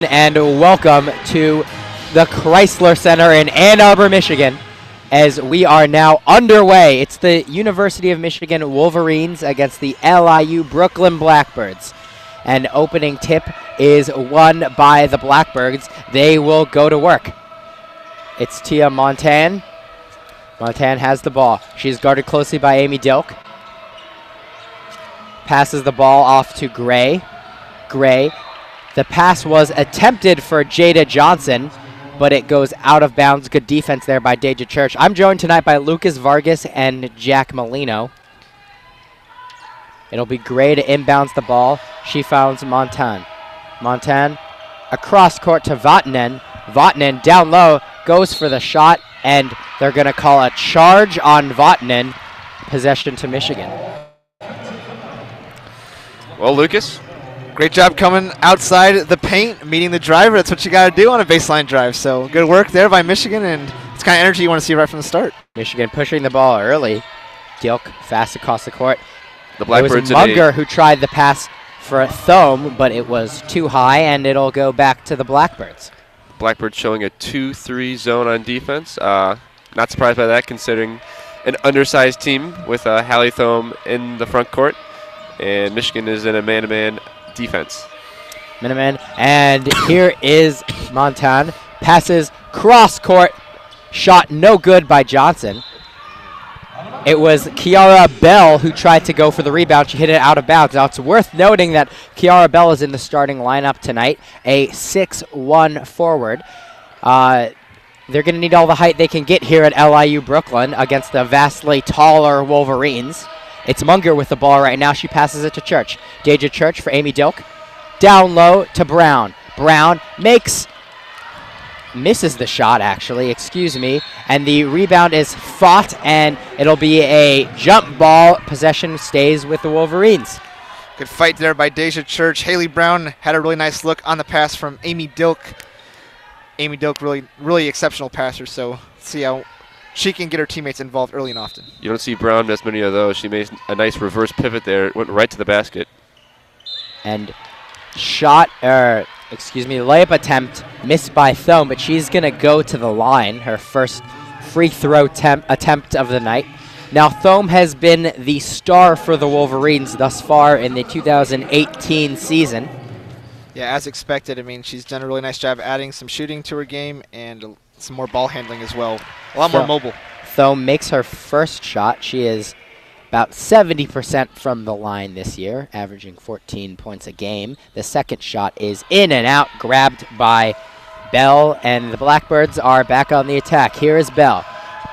And welcome to the Chrysler Center in Ann Arbor, Michigan, as we are now underway. It's the University of Michigan Wolverines against the LIU Brooklyn Blackbirds. And opening tip is won by the Blackbirds. They will go to work. It's Tia Montan. Montan has the ball. She's guarded closely by Amy Dilk. Passes the ball off to Gray. Gray. The pass was attempted for Jada Johnson, but it goes out of bounds. Good defense there by Deja Church. I'm joined tonight by Lucas Vargas and Jack Molino. It'll be Gray to inbounds the ball. She finds Montan. Montan across court to Vatanen. Vatanen down low goes for the shot, and they're going to call a charge on Vatanen. Possession to Michigan. Well, Lucas, great job coming outside the paint, meeting the driver. That's what you got to do on a baseline drive. So good work there by Michigan, and it's the kind of energy you want to see right from the start. Michigan pushing the ball early. Dilk fast across the court. The Blackbirds. It was Munger who tried the pass for Thome, but it was too high, and it'll go back to the Blackbirds. Blackbirds showing a 2-3 zone on defense. Not surprised by that, considering an undersized team with Hallie Thome in the front court, and Michigan is in a man-to-man defense. Man-to-man, and here is Montan. Passes cross court, shot no good by Johnson. It was Kiara Bell who tried to go for the rebound. She hit it out of bounds. Now, it's worth noting that Kiara Bell is in the starting lineup tonight, a 6'1" forward. They're going to need all the height they can get here at LIU Brooklyn against the vastly taller Wolverines. It's Munger with the ball right now. She passes it to Church. Deja Church for Amy Dilk. Down low to Brown. Brown misses the shot, actually, excuse me, and the rebound is fought, and it'll be a jump ball. Possession stays with the Wolverines. Good fight there by Deja Church. Haley Brown had a really nice look on the pass from Amy Dilk. Amy Dilk, really exceptional passer, so let's see how she can get her teammates involved early and often. You don't see Brown miss many of those. She made a nice reverse pivot there. It went right to the basket. And layup attempt missed by Thome, but she's going to go to the line, her first free throw attempt of the night. Now, Thome has been the star for the Wolverines thus far in the 2018 season. Yeah, as expected. I mean, she's done a really nice job adding some shooting to her game and some more ball handling as well. A lot more mobile. Thome makes her first shot. She is about 70% from the line this year, averaging 14 points a game. The second shot is in and out, grabbed by Bell, and the Blackbirds are back on the attack. Here is Bell.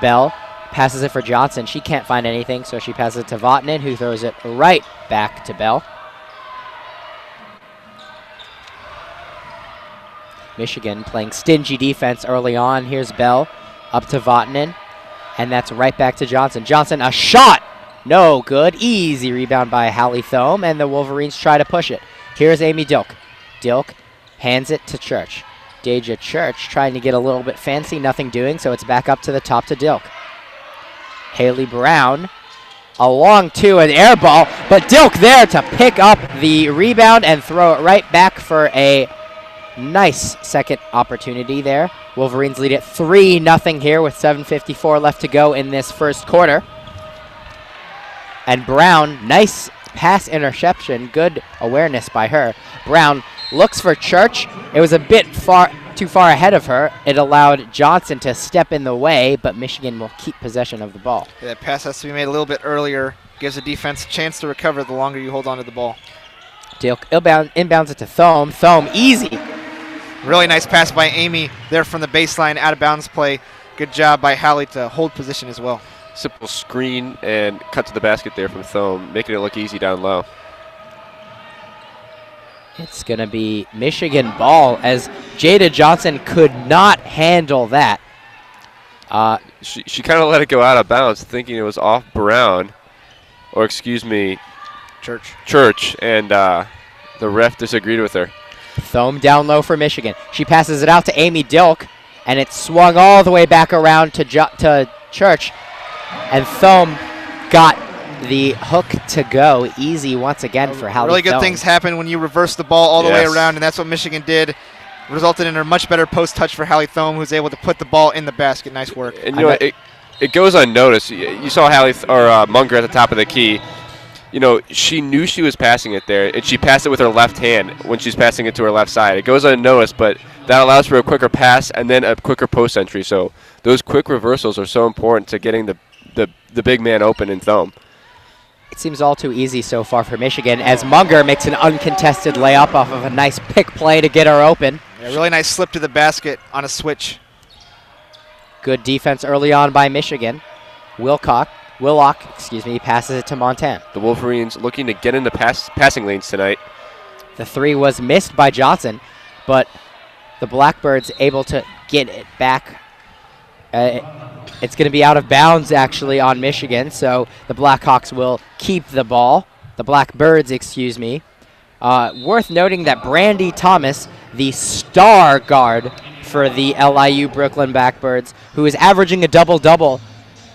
Bell passes it for Johnson. She can't find anything, so she passes it to Vatanen, who throws it right back to Bell. Michigan playing stingy defense early on. Here's Bell up to Vatanen, and that's right back to Johnson. Johnson, a shot! No good. Easy rebound by Hallie Thome, and the Wolverines try to push it. Here's Amy Dilk. Dilk hands it to Church. Deja Church trying to get a little bit fancy, nothing doing, so it's back up to the top to Dilk. Haley Brown, a long two, an air ball, but Dilk there to pick up the rebound and throw it right back for a nice second opportunity there. Wolverines lead it 3-0 here with 7:54 left to go in this first quarter. And Brown, nice pass interception, good awareness by her. Brown looks for Church. It was a bit too far ahead of her. It allowed Johnson to step in the way, but Michigan will keep possession of the ball. Yeah, that pass has to be made a little bit earlier. Gives the defense a chance to recover the longer you hold on to the ball. Dilk inbounds it to Thome. Thome, easy. Really nice pass by Amy there from the baseline, out of bounds play. Good job by Hallie to hold position as well. Simple screen and cut to the basket there from Thome, making it look easy down low. It's going to be Michigan ball as Jada Johnson could not handle that. She kind of let it go out of bounds, thinking it was off Brown, or excuse me, Church, and the ref disagreed with her. Thome down low for Michigan. She passes it out to Amy Dilk, and it swung all the way back around to Church. And Thome got the hook to go. Easy once again for Hallie Really good Thome. things happen when you reverse the ball all the way around, and that's what Michigan did. resulted in a much better post touch for Hallie Thome, who's able to put the ball in the basket. Nice work. And you know, it goes unnoticed. You saw Munger at the top of the key. You know, she knew she was passing it there, and she passed it with her left hand when she's passing it to her left side. It goes unnoticed, but that allows for a quicker pass and then a quicker post entry. So those quick reversals are so important to getting the big man open in Thome. It seems all too easy so far for Michigan as Munger makes an uncontested layup off of a nice pick play to get her open. Yeah, really nice slip to the basket on a switch. Good defense early on by Michigan. Willock, passes it to Montan. The Wolverines looking to get into passing lanes tonight. The three was missed by Johnson, but the Blackbirds able to get it back. It's going to be out of bounds, actually, on Michigan, so the Blackhawks will keep the ball. The Blackbirds, excuse me. Worth noting that Brandy Thomas, the star guard for the LIU Brooklyn Blackbirds, who is averaging a double-double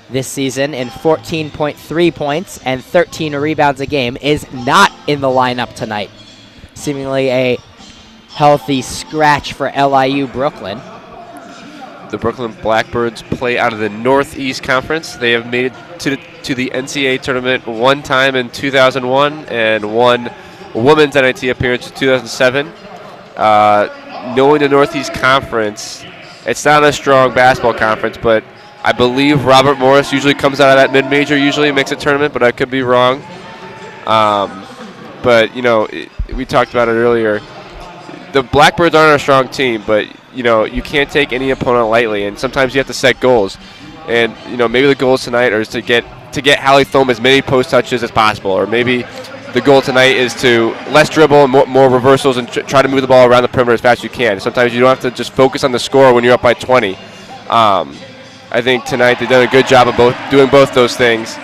this season in 14.3 points and 13 rebounds a game, is not in the lineup tonight. Seemingly a healthy scratch for LIU Brooklyn. The Brooklyn Blackbirds play out of the Northeast Conference. They have made it to the NCAA tournament one time in 2001 and won a women's NIT appearance in 2007. Knowing the Northeast Conference, it's not a strong basketball conference, but I believe Robert Morris usually comes out of that mid-major, usually makes a tournament, but I could be wrong. But, you know, we talked about it earlier. The Blackbirds aren't a strong team, but, you know, you can't take any opponent lightly, and sometimes you have to set goals. And, you know, maybe the goals tonight are to get Hallie Thome as many post touches as possible, or maybe the goal tonight is to less dribble and more reversals and try to move the ball around the perimeter as fast as you can. Sometimes you don't have to just focus on the score when you're up by 20. I think tonight they've done a good job of doing both those things.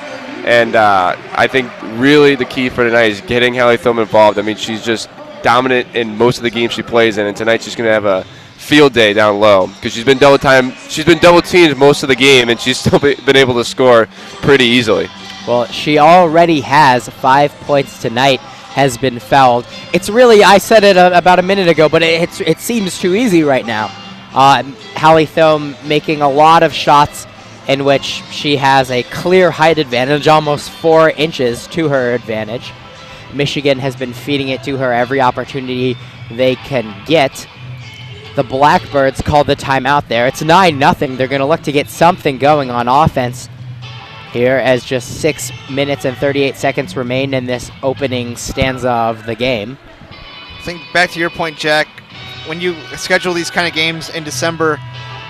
And I think really the key for tonight is getting Hallie Thome involved. I mean, she's just dominant in most of the games she plays in, and tonight she's going to have a field day down low because she's been double teamed most of the game, and she's still been able to score pretty easily. Well, she already has 5 points tonight, has been fouled. It's really, I said it about a minute ago, but it seems too easy right now. Hallie Thome making a lot of shots in which she has a clear height advantage, almost 4 inches to her advantage. Michigan has been feeding it to her every opportunity they can get. The Blackbirds called the timeout there. It's 9-0. They're going to look to get something going on offense here as just 6 minutes and 38 seconds remain in this opening stanza of the game. I think back to your point, Jack, when you schedule these kind of games in December,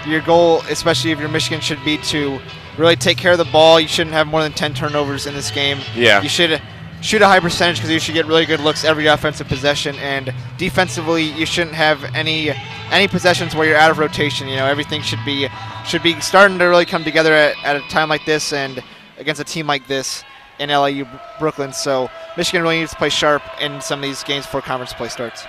your goal, especially if you're Michigan, should be to really take care of the ball. You shouldn't have more than 10 turnovers in this game. Yeah. You should shoot a high percentage because you should get really good looks every offensive possession, and defensively you shouldn't have any possessions where you're out of rotation. You know, everything should be starting to really come together at a time like this and against a team like this in LIU Brooklyn. So Michigan really needs to play sharp in some of these games before conference play starts.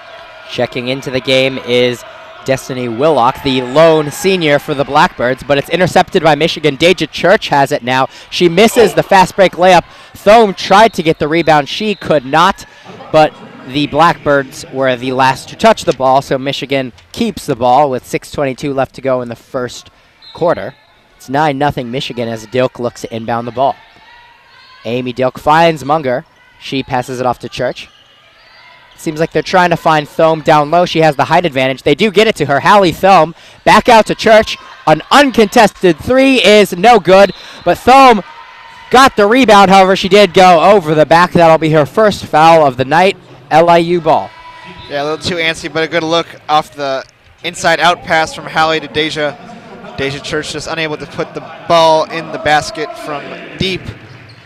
Checking into the game is Destiny Willock, the lone senior for the Blackbirds, but it's intercepted by Michigan. Deja Church has it now. She misses the fast break layup. Thome tried to get the rebound. She could not, but the Blackbirds were the last to touch the ball, so Michigan keeps the ball with 6:22 left to go in the first quarter. It's 9-0 Michigan as Dilk looks to inbound the ball. Amy Dilk finds Munger. She passes it off to Church. Seems like they're trying to find Thome down low. She has the height advantage. They do get it to her. Hallie Thome back out to Church. An uncontested three is no good, but Thome got the rebound. However, she did go over the back. That'll be her first foul of the night. LIU ball. Yeah, a little too antsy, but a good look off the inside-out pass from Hallie to Deja. Deja Church just unable to put the ball in the basket from deep,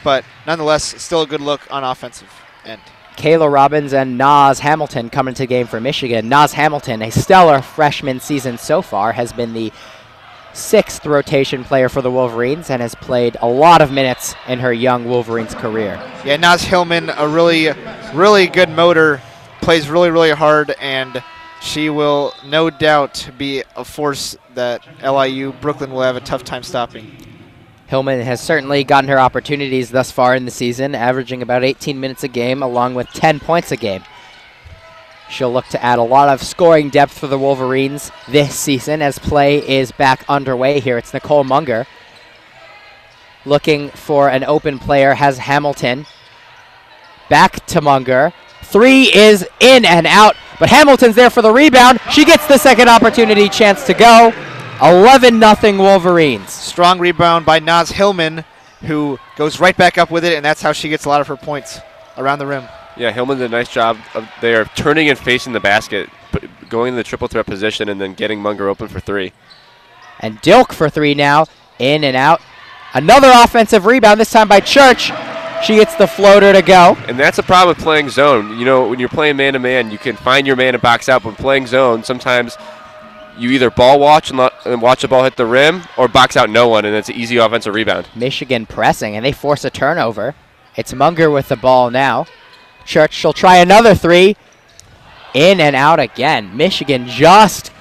but nonetheless, still a good look on offensive end. Kayla Robbins and Naz Hamilton coming to the game for Michigan. Naz Hamilton, a stellar freshman season so far, has been the 6th rotation player for the Wolverines and has played a lot of minutes in her young Wolverines career. Yeah, Naz Hillman, a really good motor, plays really hard, and she will no doubt be a force that LIU Brooklyn will have a tough time stopping. Hillman has certainly gotten her opportunities thus far in the season, averaging about 18 minutes a game along with 10 points a game. She'll look to add a lot of scoring depth for the Wolverines this season as play is back underway here. It's Nicole Munger looking for an open player, has Hamilton. Back to Munger. 3 is in and out, but Hamilton's there for the rebound. She gets the second opportunity chance to go. 11-0 Wolverines. Strong rebound by Naz Hillman, who goes right back up with it, and that's how she gets a lot of her points around the rim. Yeah, Hillman did a nice job of there turning and facing the basket, going in the triple threat position, and then getting Munger open for 3. And Dilk for 3 now, in and out. Another offensive rebound, this time by Church. She gets the floater to go. And that's a problem with playing zone. You know, when you're playing man-to-man, you can find your man and box out, but playing zone, sometimes you either ball watch and watch the ball hit the rim or box out no one, and it's an easy offensive rebound. Michigan pressing, and they force a turnover. It's Munger with the ball now. Church, she'll try another 3. In and out again. Michigan just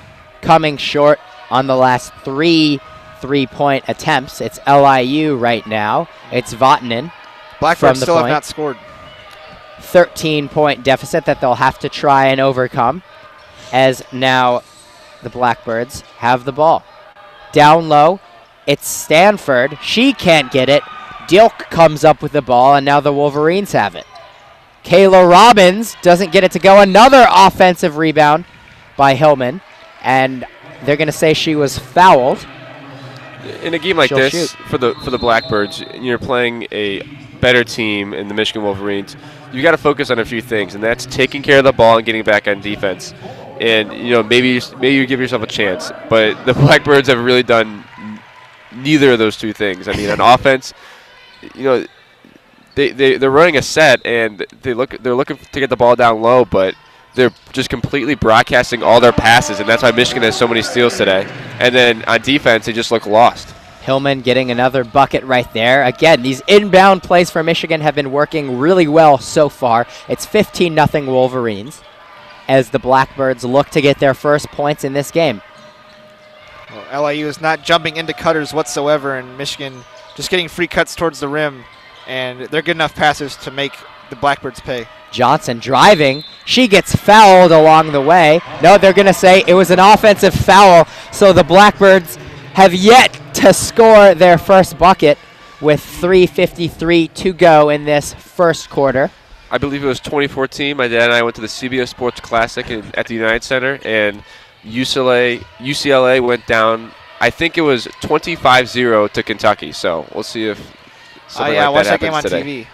coming short on the last 3 3-point attempts. It's LIU right now. It's Vatanen. Blackbirds still have not scored. 13-point deficit that they'll have to try and overcome, as now the Blackbirds have the ball. Down low, it's Stanford. She can't get it. Dilk comes up with the ball, and now the Wolverines have it. Kayla Robbins doesn't get it to go. Another offensive rebound by Hillman, and they're going to say she was fouled. In a game like She'll this, shoot. for the Blackbirds, you're playing a better team in the Michigan Wolverines. You got to focus on a few things, and that's taking care of the ball and getting back on defense. And you know, maybe you give yourself a chance, but the Blackbirds have really done neither of those two things. I mean, on offense, you know, they're running a set and they're looking to get the ball down low, but they're just completely broadcasting all their passes, and that's why Michigan has so many steals today. And then on defense, they just look lost. Hillman getting another bucket right there. Again, these inbound plays for Michigan have been working really well so far. It's 15-0 Wolverines as the Blackbirds look to get their first points in this game. Well, LIU is not jumping into cutters whatsoever, and Michigan just getting free cuts towards the rim, and they're good enough passers to make the Blackbirds pay. Johnson driving. She gets fouled along the way. No, they're going to say it was an offensive foul, so the Blackbirds have yet to score their first bucket with 3:53 to go in this first quarter. I believe it was 2014. My dad and I went to the CBS Sports Classic at the United Center, and UCLA went down, I think it was 25-0 to Kentucky. So we'll see if something I like watched that that game on today. TV.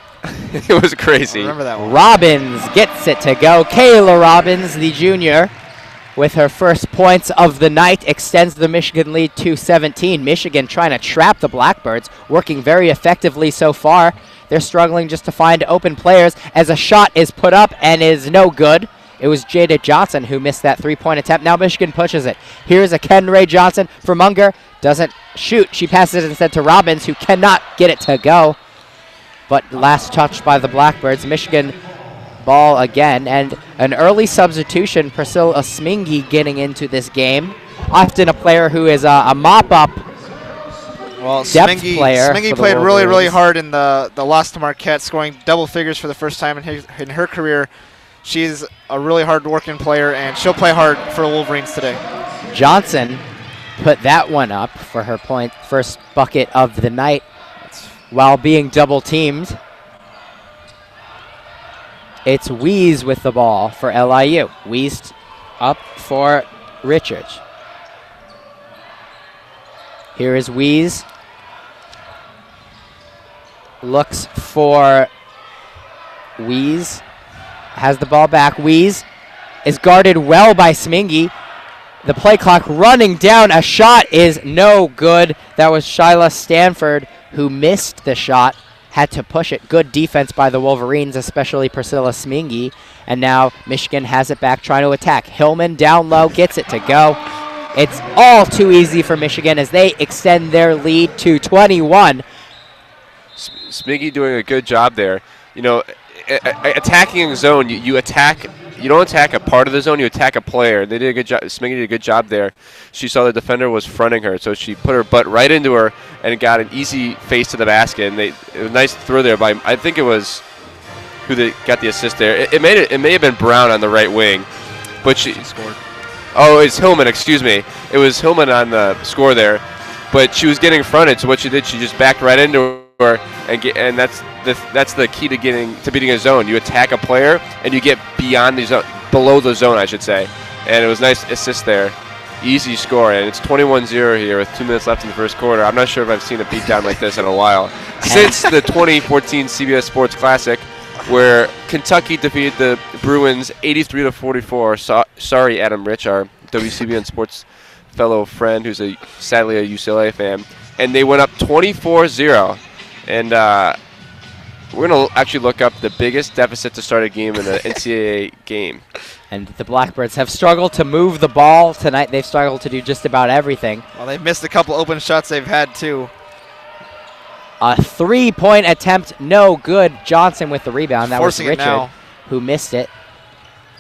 It was crazy. I remember that one. Robbins gets it to go. Kayla Robbins, the junior, with her first points of the night, extends the Michigan lead to 17. Michigan trying to trap the Blackbirds, working very effectively so far. They're struggling just to find open players as a shot is put up and is no good. It was Jada Johnson who missed that 3-point attempt. Now Michigan pushes it. Here's a Ken Ray Johnson for Munger. Doesn't shoot. She passes it instead to Robbins, who cannot get it to go. But last touch by the Blackbirds. Michigan ball again, and an early substitution, Priscilla Smingy getting into this game. Often a player who is a mop-up depth player. Smingy played really hard in the loss to Marquette, scoring double figures for the first time in her career. She's a really hard-working player, and she'll play hard for the Wolverines today. Johnson put that one up for her first bucket of the night while being double-teamed. It's Wees with the ball for LIU. Wees up for Richards. Here is Wees. Looks for Wees. Has the ball back. Wees is guarded well by Smingy. The play clock running down. A shot is no good. That was Shyla Stanford who missed the shot. Had to push it. Good defense by the Wolverines, especially Priscilla Smingy. And now Michigan has it back, trying to attack. Hillman down low, gets it to go. It's all too easy for Michigan as they extend their lead to 21. Smingy doing a good job there. You know, attacking in zone, you attack. You don't attack a part of the zone, you attack a player. They did a good job. Smingy did a good job there. She saw the defender was fronting her, so she put her butt right into her and got an easy face to the basket. And it was a nice throw there by, I think it was who got the assist there. It may have been Brown on the right wing, but she scored. Oh, it's Hillman. Excuse me. It was Hillman on the score there, but she was getting fronted. So what she did, she just backed right into her, and that's the key to beating a zone. You attack a player and you get beyond the zone, below the zone, I should say. And it was nice assist there. Easy score, and it's 21-0 here with 2 minutes left in the first quarter. I'm not sure if I've seen a beatdown like this in a while since the 2014 CBS Sports Classic, where Kentucky defeated the Bruins 83-44. Sorry, Adam Rich, our WCBN Sports fellow friend, who's sadly a UCLA fan, and they went up 24-0. And we're going to actually look up the biggest deficit to start a game in the NCAA game. And the Blackbirds have struggled to move the ball tonight. They've struggled to do just about everything. Well, they've missed a couple open shots they've had, too. A 3-point attempt, no good. Johnson with the rebound. That Forcing was Richard now. who missed it.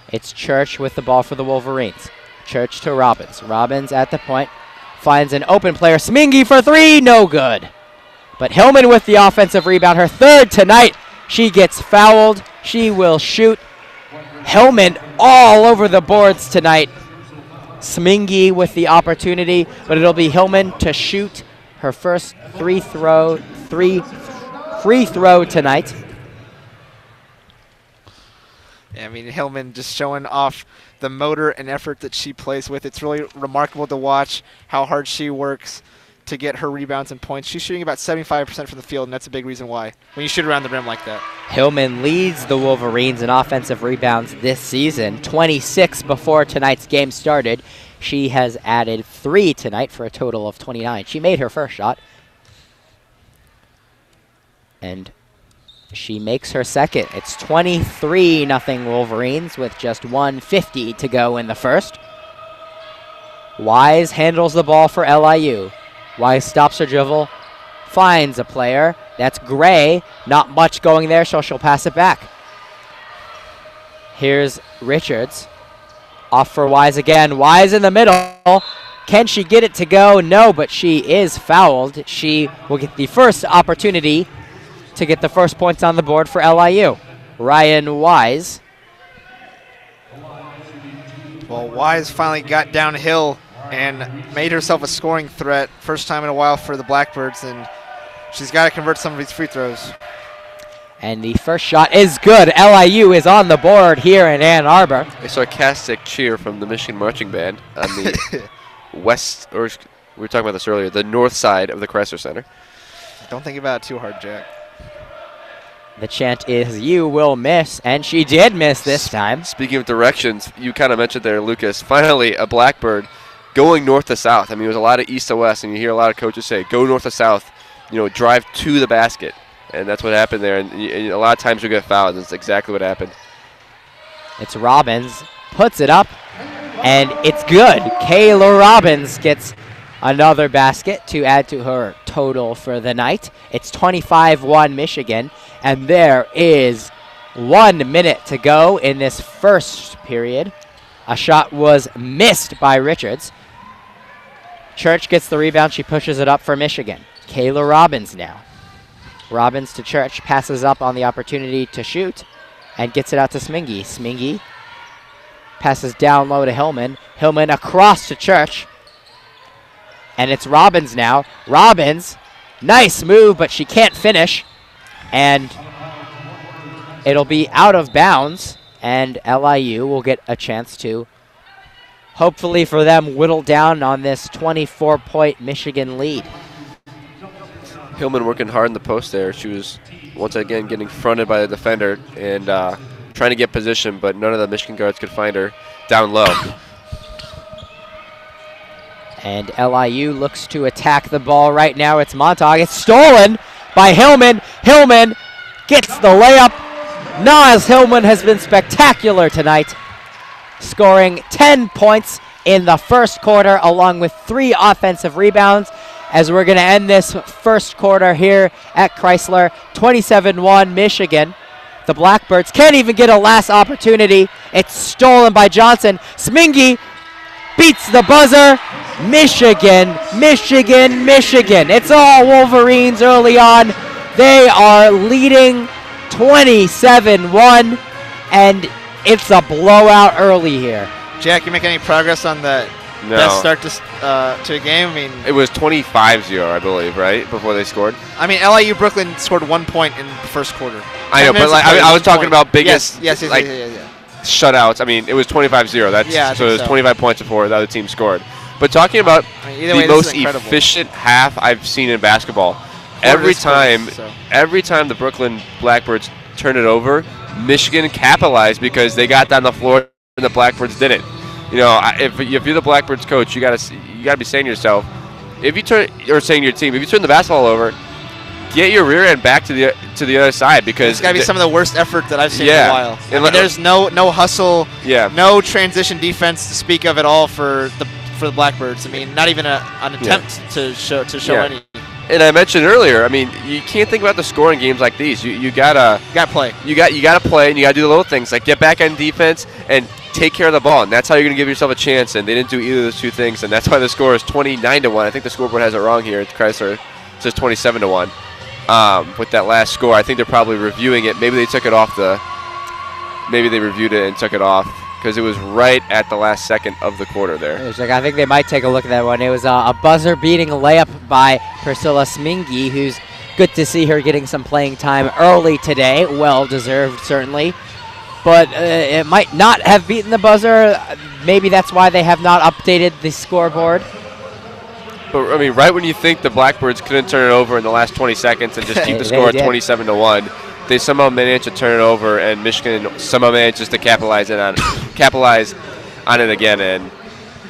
It's Church with the ball for the Wolverines. Church to Robbins. Robbins at the point. Finds an open player. Smingy for 3, no good. But Hillman with the offensive rebound. Her 3rd tonight. She gets fouled. She will shoot. Hillman all over the boards tonight. Smingy with the opportunity, but it'll be Hillman to shoot her first free throw tonight. Yeah, I mean, Hillman just showing off the motor and effort that she plays with. It's really remarkable to watch how hard she works to get her rebounds and points. She's shooting about 75% from the field, and that's a big reason why, when you shoot around the rim like that. Hillman leads the Wolverines in offensive rebounds this season, 26 before tonight's game started. She has added 3 tonight for a total of 29. She made her first shot. And she makes her second. It's 23-0 Wolverines with just 1:50 to go in the first. Wise handles the ball for LIU. Wise stops her dribble, finds a player. That's Gray. Not much going there, so she'll pass it back. Here's Richards. Off for Wise again. Wise in the middle. Can she get it to go? No, but she is fouled. She will get the first opportunity to get the first points on the board for LIU. Ryan Wise. Well, Wise finally got downhill and made herself a scoring threat. First time in a while for the Blackbirds, and she's got to convert some of these free throws. And the first shot is good. LIU is on the board here in Ann Arbor. A sarcastic cheer from the Michigan Marching Band on the west, or we were talking about this earlier, the north side of the Chrysler Center. Don't think about it too hard, Jack. The chant is, "You will miss," and she did miss this time. Speaking of directions, you kind of mentioned there, Lucas, finally a Blackbird going north to south. I mean, there's a lot of east to west, and you hear a lot of coaches say, go north to south, drive to the basket. And that's what happened there. And a lot of times you get fouled, and that's exactly what happened. It's Robbins, puts it up, and it's good. Kayla Robbins gets another basket to add to her total for the night. It's 25-1 Michigan, and there is 1 minute to go in this first period. A shot was missed by Richards. Church gets the rebound. She pushes it up for Michigan. Kayla Robbins now. Robbins to Church, passes up on the opportunity to shoot, and gets it out to Smingy. Smingy passes down low to Hillman. Hillman across to Church. And it's Robbins now. Robbins, nice move, but she can't finish. And it'll be out of bounds, and LIU will get a chance to, hopefully for them, whittle down on this 24-point Michigan lead. Hillman working hard in the post there. She was, once again, getting fronted by the defender and trying to get position, but none of the Michigan guards could find her down low. And LIU looks to attack the ball right now. It's Montag. It's stolen by Hillman. Hillman gets the layup. Naz Hillman has been spectacular tonight, scoring 10 points in the first quarter along with 3 offensive rebounds, as we're going to end this first quarter here at Chrysler. 27-1 Michigan. The Blackbirds can't even get a last opportunity. It's stolen by Johnson. Smingy beats the buzzer. Michigan, Michigan, Michigan. It's all Wolverines early on. They are leading 27-1, and it's a blowout early here. Jack, you make any progress on the No. best start to a game? I mean, It was 25-0, I believe, right, before they scored? I mean, LIU Brooklyn scored 1 point in the first quarter. I know, but like, I was talking about biggest Yes, like shutouts. I mean, it was 25-0. So it was 25 points before the other team scored. But talking about the most efficient half I've seen in basketball, every time the Brooklyn Blackbirds turn it over, Michigan capitalized because they got down the floor and the Blackbirds didn't. You know, if you're the Blackbirds coach, you gotta be saying to yourself, saying to your team, if you turn the basketball over, get your rear end back to the other side, because it's gotta be some of the worst effort that I've seen in a while. I mean, there's no hustle, no transition defense to speak of at all for the Blackbirds. I mean, not even an attempt to show any. And I mentioned earlier, I mean, you can't think about the score in games like these. You gotta play. You gotta play, and you gotta do the little things like get back on defense and take care of the ball, and that's how you're gonna give yourself a chance. And they didn't do either of those two things, and that's why the score is 29-1. I think the scoreboard has it wrong here at Chrysler. It says 27-1. With that last score, I think they're probably reviewing it. Maybe they took it off Maybe they reviewed it and took it off, because it was right at the last second of the quarter there. I think they might take a look at that one. It was a buzzer-beating layup by Priscilla Smingy, who's good to see her getting some playing time early today. Well-deserved, certainly. But it might not have beaten the buzzer. Maybe that's why they have not updated the scoreboard. But, I mean, right when you think the Blackbirds couldn't turn it over in the last 20 seconds and just keep the score at 27-1, they somehow managed to turn it over, and Michigan somehow manages to capitalize on it again. And,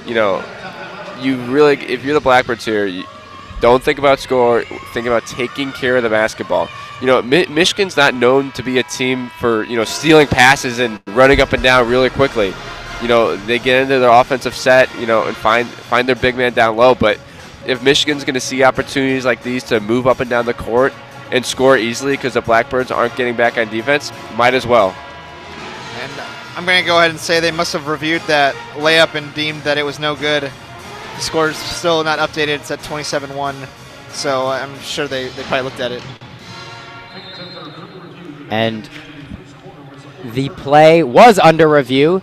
you know, you really, if you're the Blackbirds here, you don't think about score, think about taking care of the basketball. You know, Michigan's not known to be a team for, you know, stealing passes and running up and down really quickly. You know, they get into their offensive set, you know, and find their big man down low. But if Michigan's going to see opportunities like these to move up and down the court and score easily because the Blackbirds aren't getting back on defense, might as well. And I'm going to go ahead and say they must have reviewed that layup and deemed that it was no good. The score's still not updated. It's at 27-1, so I'm sure they probably looked at it. And the play was under review,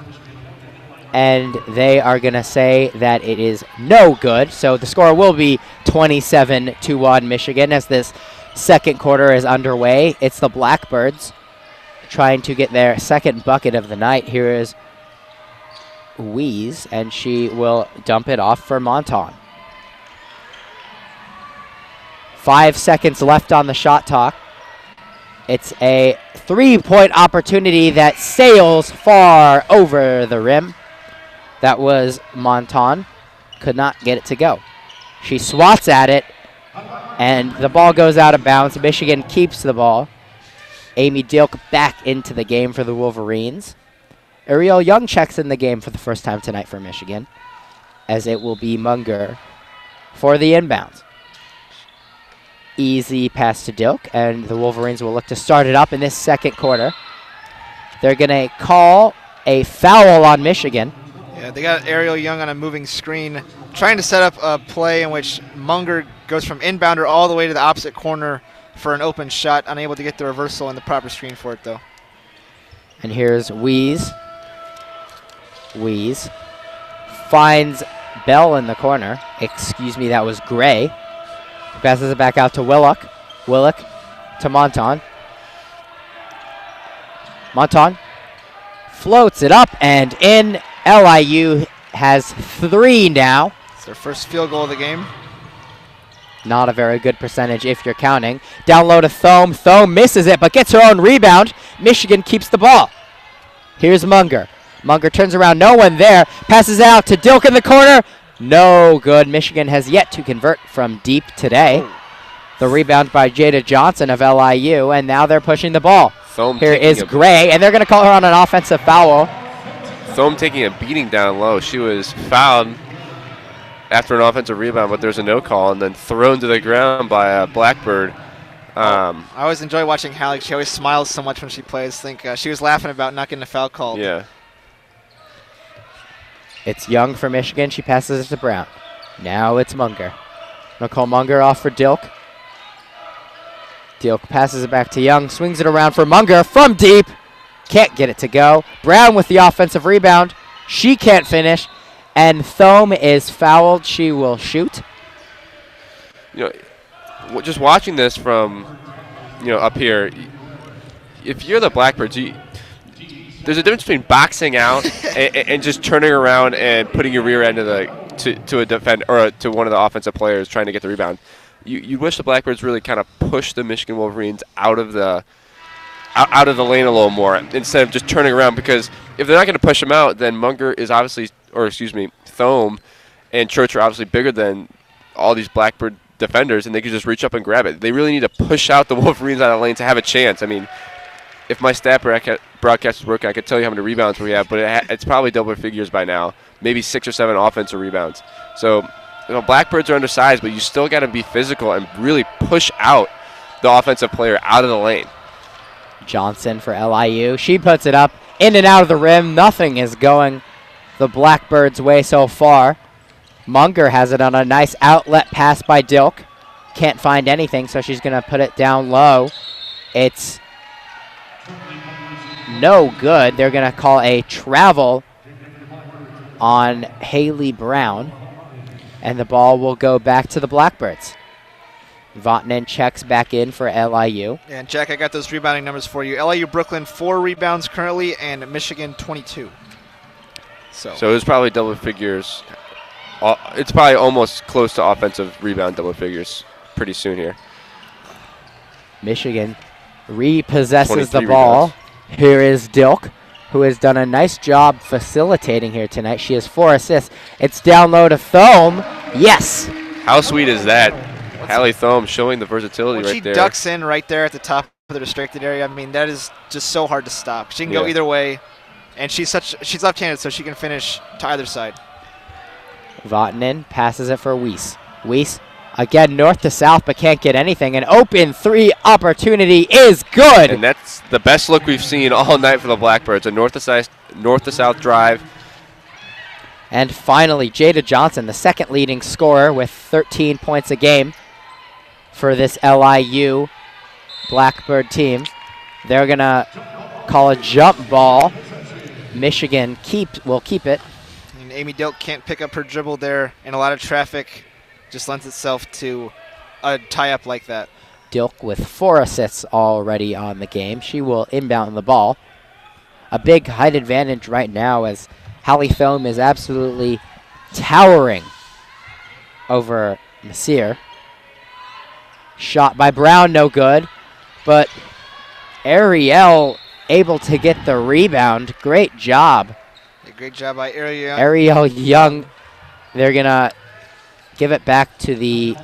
and they are going to say that it is no good. So the score will be 27-1 Michigan as this second quarter is underway. It's the Blackbirds trying to get their second bucket of the night. Here is Weeze, and she will dump it off for Monton. 5 seconds left on the shot clock. It's a three-point opportunity that sails far over the rim. That was Monton. Could not get it to go. She swats at it, and the ball goes out of bounds. Michigan keeps the ball. Amy Dilk back into the game for the Wolverines. Ariel Young checks in the game for the first time tonight for Michigan, as it will be Munger for the inbounds. Easy pass to Dilk, and the Wolverines will look to start it up in this second quarter. They're going to call a foul on Michigan. Yeah, they got Ariel Young on a moving screen, trying to set up a play in which Munger goes from inbounder all the way to the opposite corner for an open shot, unable to get the reversal and the proper screen for it, though. And here's Weeze. Weeze finds Bell in the corner. Excuse me, that was Gray. Passes it back out to Willock. Willock to Monton. Monton floats it up and in. LIU has 3 now. It's their first field goal of the game. Not a very good percentage if you're counting. Down low to Thome. Thome misses it but gets her own rebound. Michigan keeps the ball. Here's Munger. Munger turns around. No one there. Passes out to Dilk in the corner. No good. Michigan has yet to convert from deep today. The rebound by Jada Johnson of LIU, and now they're pushing the ball. Here is Gray, and they're going to call her on an offensive foul. Thome taking a beating down low. She was fouled after an offensive rebound, but there's a no call, and then thrown to the ground by a Blackbird. I always enjoy watching Hallie. She always smiles so much when she plays. I think she was laughing about not getting a foul called. Yeah. It's Young for Michigan. She passes it to Brown. Now it's Munger. Nicole Munger off for Dilk. Dilk passes it back to Young. Swings it around for Munger from deep. Can't get it to go. Brown with the offensive rebound. She can't finish, and Thome is fouled. She will shoot. You know, just watching this from, up here, if you're the Blackbirds, there's a difference between boxing out and just turning around and putting your rear end to a defender or to one of the offensive players trying to get the rebound. You wish the Blackbirds really kind of push the Michigan Wolverines out of the lane a little more instead of just turning around, because if they're not going to push them out, then Thome and Church are obviously bigger than all these Blackbird defenders, and they can just reach up and grab it. They really need to push out the Wolverines out of the lane to have a chance. I mean, if my stat broadcast was working, I could tell you how many rebounds we have, but it's probably double figures by now, maybe 6 or 7 offensive rebounds. So, Blackbirds are undersized, but you still got to be physical and really push out the offensive player out of the lane. Johnson for LIU. She puts it up in and out of the rim. Nothing is going the Blackbirds' way so far. Munger has it on a nice outlet pass by Dilk. Can't find anything, so she's going to put it down low. It's no good. They're going to call a travel on Haley Brown, and the ball will go back to the Blackbirds. Vatanen checks back in for LIU. And Jack, I got those rebounding numbers for you. LIU Brooklyn 4 rebounds currently, and Michigan 22. So it was probably double figures. It's probably almost close to offensive rebound double figures pretty soon here. Michigan repossesses the ball. Rebounds. Here is Dilk, who has done a nice job facilitating here tonight. She has 4 assists. It's down low to Thome. Yes. How sweet is that? Hallie Thome showing the versality when right there. She ducks in right there at the top of the restricted area. I mean, that is just so hard to stop. She can go either way, and she's left-handed, so she can finish to either side. Vatanen passes it for Weiss. Weiss, again, north to south, but can't get anything. An open 3 opportunity is good. And that's the best look we've seen all night for the Blackbirds. A north to south drive. And finally, Jada Johnson, the second leading scorer with 13 points a game for this LIU Blackbird team. They're going to call a jump ball. Michigan will keep it. And Amy Dilk can't pick up her dribble there, and a lot of traffic just lends itself to a tie-up like that. Dilk with 4 assists already on the game. She will inbound the ball. A big height advantage right now as Hallie Thome is absolutely towering over Messier. Shot by Brown, no good. But Ariel able to get the rebound. Great job. Great job by Ariel Young. Ariel Young. They're going to give it back to the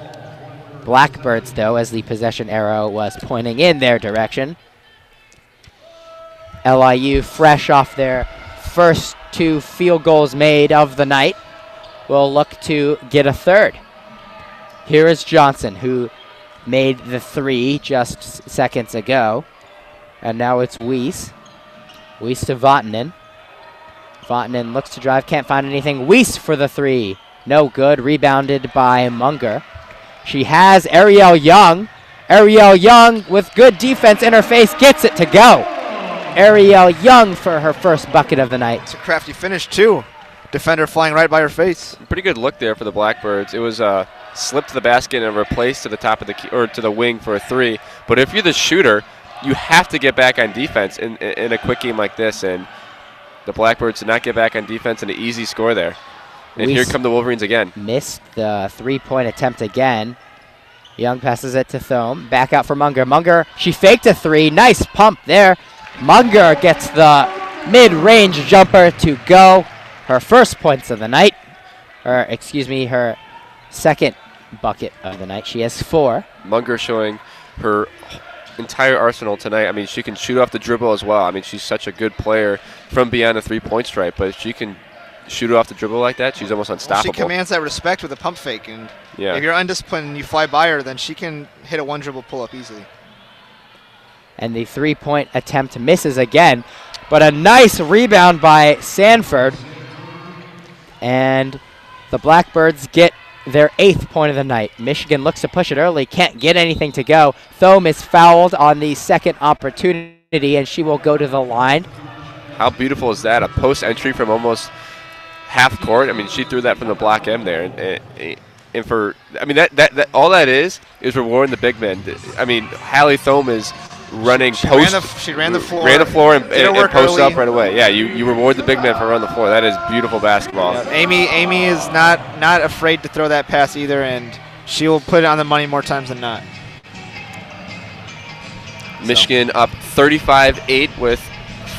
Blackbirds, though, as the possession arrow was pointing in their direction. LIU, fresh off their first 2 field goals made of the night, will look to get a third. Here is Johnson, who made the 3 just seconds ago. And now it's Weiss. Weiss to Vatanen. Vatanen looks to drive, can't find anything. Weiss for the 3. No good, rebounded by Munger. She has Ariel Young. Ariel Young with good defense in her face, gets it to go. Ariel Young for her first bucket of the night. It's a crafty finish, too. Defender flying right by her face. Pretty good look there for the Blackbirds. It was a slip to the basket and a replace to the top of the key, or to the wing for a 3. But if you're the shooter, you have to get back on defense in a quick game like this. And the Blackbirds did not get back on defense, and an easy score there. And here come the Wolverines again. Missed the 3-point attempt again. Young passes it to Thome. Back out for Munger. Munger, she faked a 3. Nice pump there. Munger gets the mid-range jumper to go. Her first points of the night. Her second bucket of the night. She has 4. Munger showing her entire arsenal tonight. I mean, she can shoot off the dribble as well. I mean, she's such a good player from beyond the 3-point stripe, but if she can shoot it off the dribble like that, she's almost unstoppable. Well, she commands that respect with a pump fake, and if you're undisciplined and you fly by her, then she can hit a 1-dribble pull-up easily. And the 3-point attempt misses again, but a nice rebound by Sanford. And the Blackbirds get their 8th point of the night. Michigan looks to push it early, can't get anything to go. Thome is fouled on the second opportunity, and she will go to the line. How beautiful is that? A post entry from almost half court. I mean, she threw that from the block end there, and for I mean that all that is rewarding the big men. I mean, Hallie Thome is running She ran the floor. Ran the floor and post early. up right away. Yeah, you reward the big man for running the floor. That is beautiful basketball. Yeah, Amy is not afraid to throw that pass either, and she will put it on the money more times than not. Michigan up 35-8 with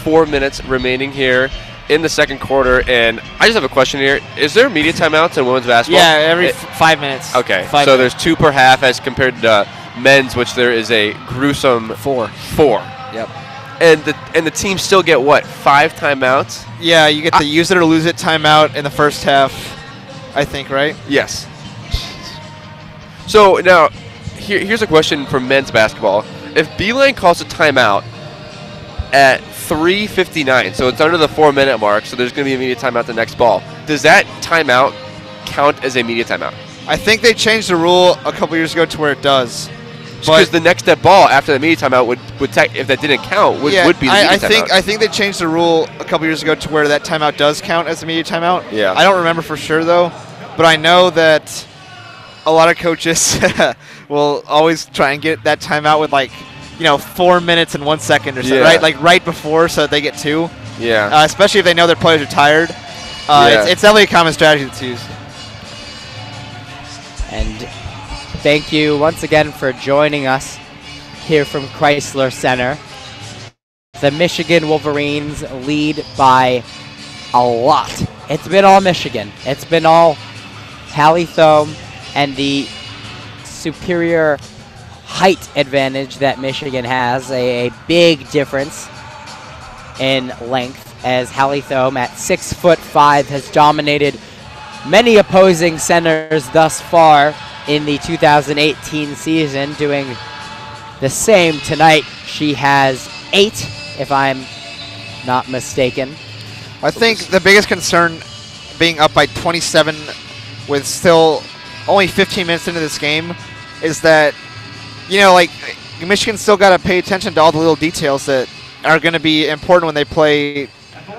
4 minutes remaining here in the second quarter. And I just have a question here. Is there media timeouts in women's basketball? Yeah, every 5 minutes. Okay, 5 so minutes. there's 2 per half as compared to men's, which there is a gruesome 4. Yep. And the teams still get, what, 5 timeouts? Yeah, you get the use it or lose it timeout in the first half, I think, right? Yes. So now, here's a question for men's basketball. If Beeline calls a timeout at 3:59, so it's under the 4-minute mark, so there's going to be a media timeout the next ball, does that timeout count as a media timeout? I think they changed the rule a couple years ago to where it does. Because the next step ball after the media timeout would if that didn't count, would be the media timeout. I think they changed the rule a couple years ago to where that timeout does count as a media timeout. Yeah. I don't remember for sure, though, but I know that a lot of coaches will always try and get that timeout with 4 minutes and 1 second or so, right? Like right before, so that they get 2. Yeah. Especially if they know their players are tired. It's definitely a common strategy that's used. And thank you once again for joining us here from Chrysler Center. The Michigan Wolverines lead by a lot. It's been all Michigan. It's been all Hallie Thome and the superior height advantage that Michigan has, a big difference in length, as Hallie Thome at 6'5" has dominated many opposing centers thus far in the 2018 season, doing the same tonight. She has 8, if I'm not mistaken. I think the biggest concern being up by 27 with still only 15 minutes into this game is that, Michigan's still got to pay attention to all the little details that are going to be important when they play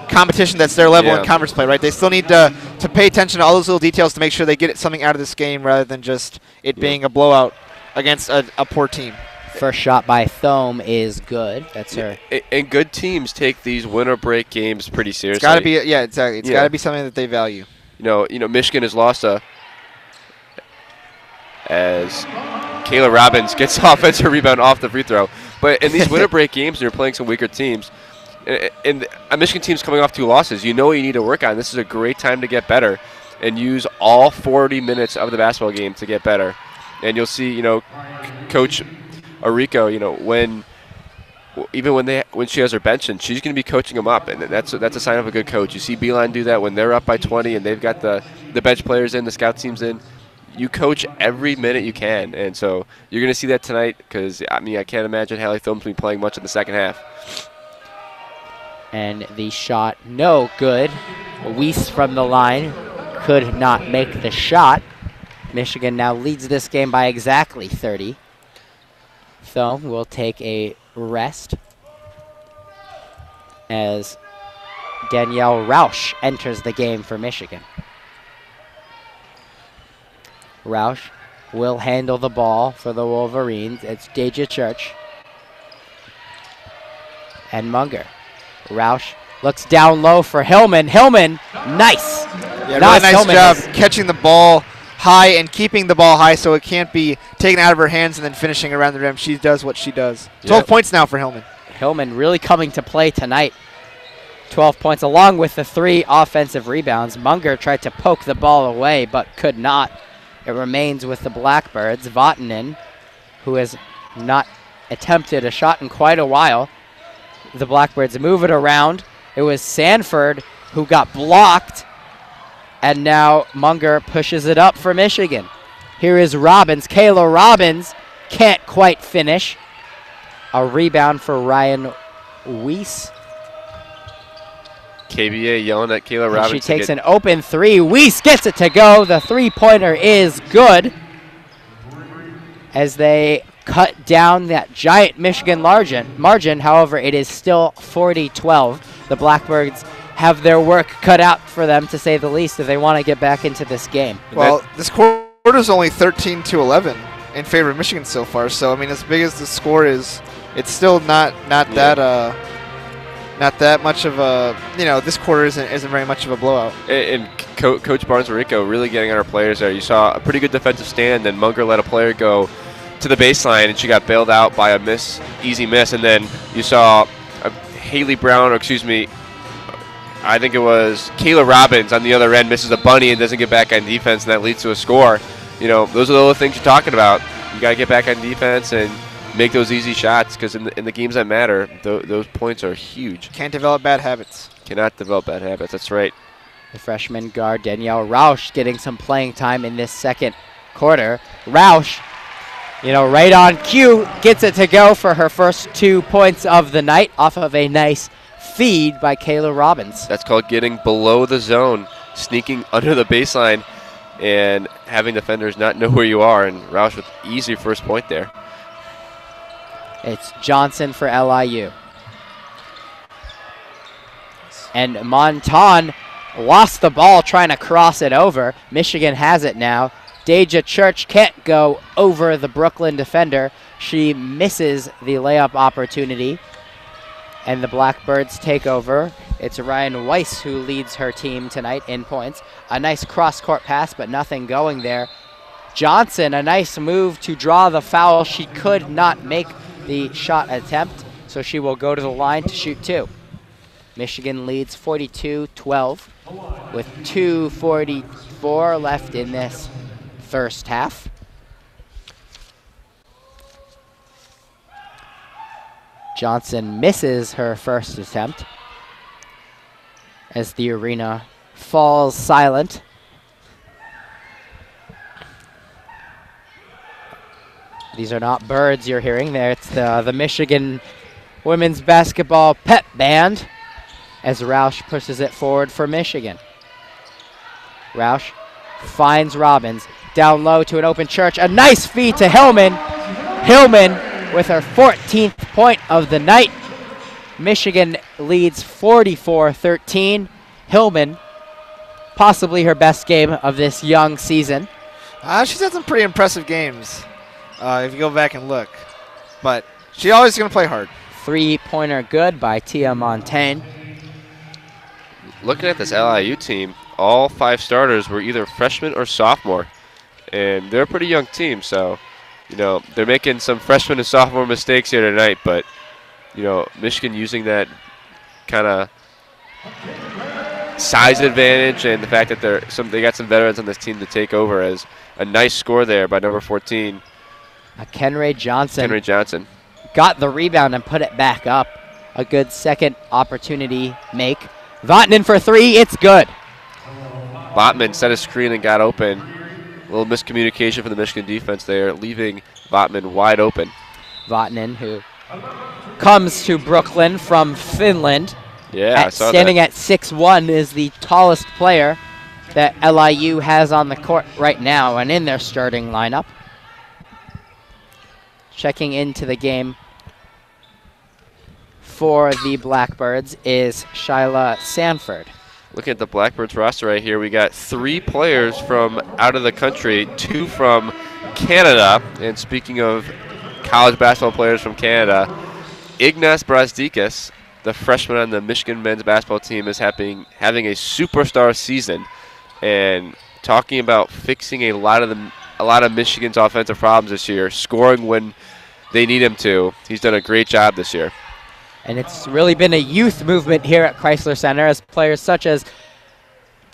competition that's their level in conference play, right? They still need to pay attention to all those little details to make sure they get something out of this game rather than just it being a blowout against a poor team. First shot by Thome is good. That's her. And good teams take these winter break games pretty seriously. It's got to be, exactly. It's got to be something that they value. Michigan has lost as Kayla Robbins gets offensive rebound off the free throw. But in these winter break games, you're playing some weaker teams. And a Michigan team's coming off 2 losses. You know what you need to work on. This is a great time to get better and use all 40 minutes of the basketball game to get better. And you'll see, Coach Arico, when she has her bench, and she's going to be coaching them up, and that's a sign of a good coach. You see Beeline do that when they're up by 20 and they've got the bench players in, the scout teams in. You coach every minute you can, and so you're going to see that tonight because, I can't imagine Hallie Thome's be playing much in the second half. And the shot, no good. Weiss from the line could not make the shot. Michigan now leads this game by exactly 30. Thome will take a rest as Danielle Rausch enters the game for Michigan. Rausch will handle the ball for the Wolverines. It's Deja Church and Munger. Rausch looks down low for Hillman. Hillman, nice. Yeah, nice, really nice job catching the ball high and keeping the ball high so it can't be taken out of her hands and then finishing around the rim. She does what she does. 12 points now for Hillman. Hillman really coming to play tonight. 12 points along with the 3 offensive rebounds. Munger tried to poke the ball away but could not. It remains with the Blackbirds. Vatanen, who has not attempted a shot in quite a while. The Blackbirds move it around. It was Sanford who got blocked, and now Munger pushes it up for Michigan. Here is Robbins. Kayla Robbins can't quite finish. A rebound for Ryan Weiss. KBA yelling at Kayla Robbins. She takes an open 3. Weiss gets it to go. The 3-pointer is good as they cut down that giant Michigan margin. However, it is still 40-12. The Blackbirds have their work cut out for them, to say the least, if they want to get back into this game. Well, this quarter is only 13-11 in favor of Michigan so far. So I mean, as big as the score is, it's still not that much of a, this quarter isn't very much of a blowout. And Coach Barnes-Rico really getting on our players there. You saw a pretty good defensive stand, then Munger let a player go to the baseline, and she got bailed out by a easy miss. And then you saw Haley Brown, or excuse me, I think it was Kayla Robbins on the other end, misses a bunny and doesn't get back on defense, and that leads to a score. Those are the little things you're talking about. You got to get back on defense and make those easy shots, because in the games that matter, those points are huge. Can't develop bad habits. Cannot develop bad habits. That's right. The freshman guard Danielle Rausch getting some playing time in this second quarter. Rausch, right on cue, gets it to go for her first 2 points of the night off of a nice feed by Kayla Robbins. That's called getting below the zone, sneaking under the baseline, and having defenders not know where you are. And Rausch with easy first point there. It's Johnson for LIU. And Monton lost the ball trying to cross it over. Michigan has it now. Deja Church can't go over the Brooklyn defender. She misses the layup opportunity. And the Blackbirds take over. It's Ryan Weiss who leads her team tonight in points. A nice cross-court pass, but nothing going there. Johnson, a nice move to draw the foul. She could not make the shot attempt, so she will go to the line to shoot 2. Michigan leads 42-12 with 2:44 left in this first half. Johnson misses her first attempt as the arena falls silent. These are not birds you're hearing there. It's the Michigan women's basketball pep band as Rausch pushes it forward for Michigan. Rausch finds Robbins. Down low to an open Church. A nice feed to Hillman. Hillman with her 14th point of the night. Michigan leads 44-13. Hillman, possibly her best game of this young season. She's had some pretty impressive games. If you go back and look. But she's always going to play hard. 3-pointer good by Tia Montaigne. Looking at this LIU team, all 5 starters were either freshman or sophomore. And they're a pretty young team, so, they're making some freshman and sophomore mistakes here tonight. But, Michigan using that kind of size advantage and the fact that they got some veterans on this team to take over as a nice score there by number 14. Kenray Johnson. Kenray Johnson. Got the rebound and put it back up. A good second opportunity make. Vatanen for 3, it's good. Botman set a screen and got open. A little miscommunication from the Michigan defense there, leaving Vatanen wide open. Vatanen, who comes to Brooklyn from Finland. Yeah, I saw standing that. at 6'1", is the tallest player that LIU has on the court right now and in their starting lineup. Checking into the game for the Blackbirds is Shyla Sanford. Looking at the Blackbirds roster right here, we got 3 players from out of the country, 2 from Canada. And speaking of college basketball players from Canada, Ignas Brazdeikis, the freshman on the Michigan men's basketball team, is having a superstar season. And talking about fixing a lot of Michigan's offensive problems this year, scoring when they need him to. He's done a great job this year. And it's really been a youth movement here at Chrysler Center as players such as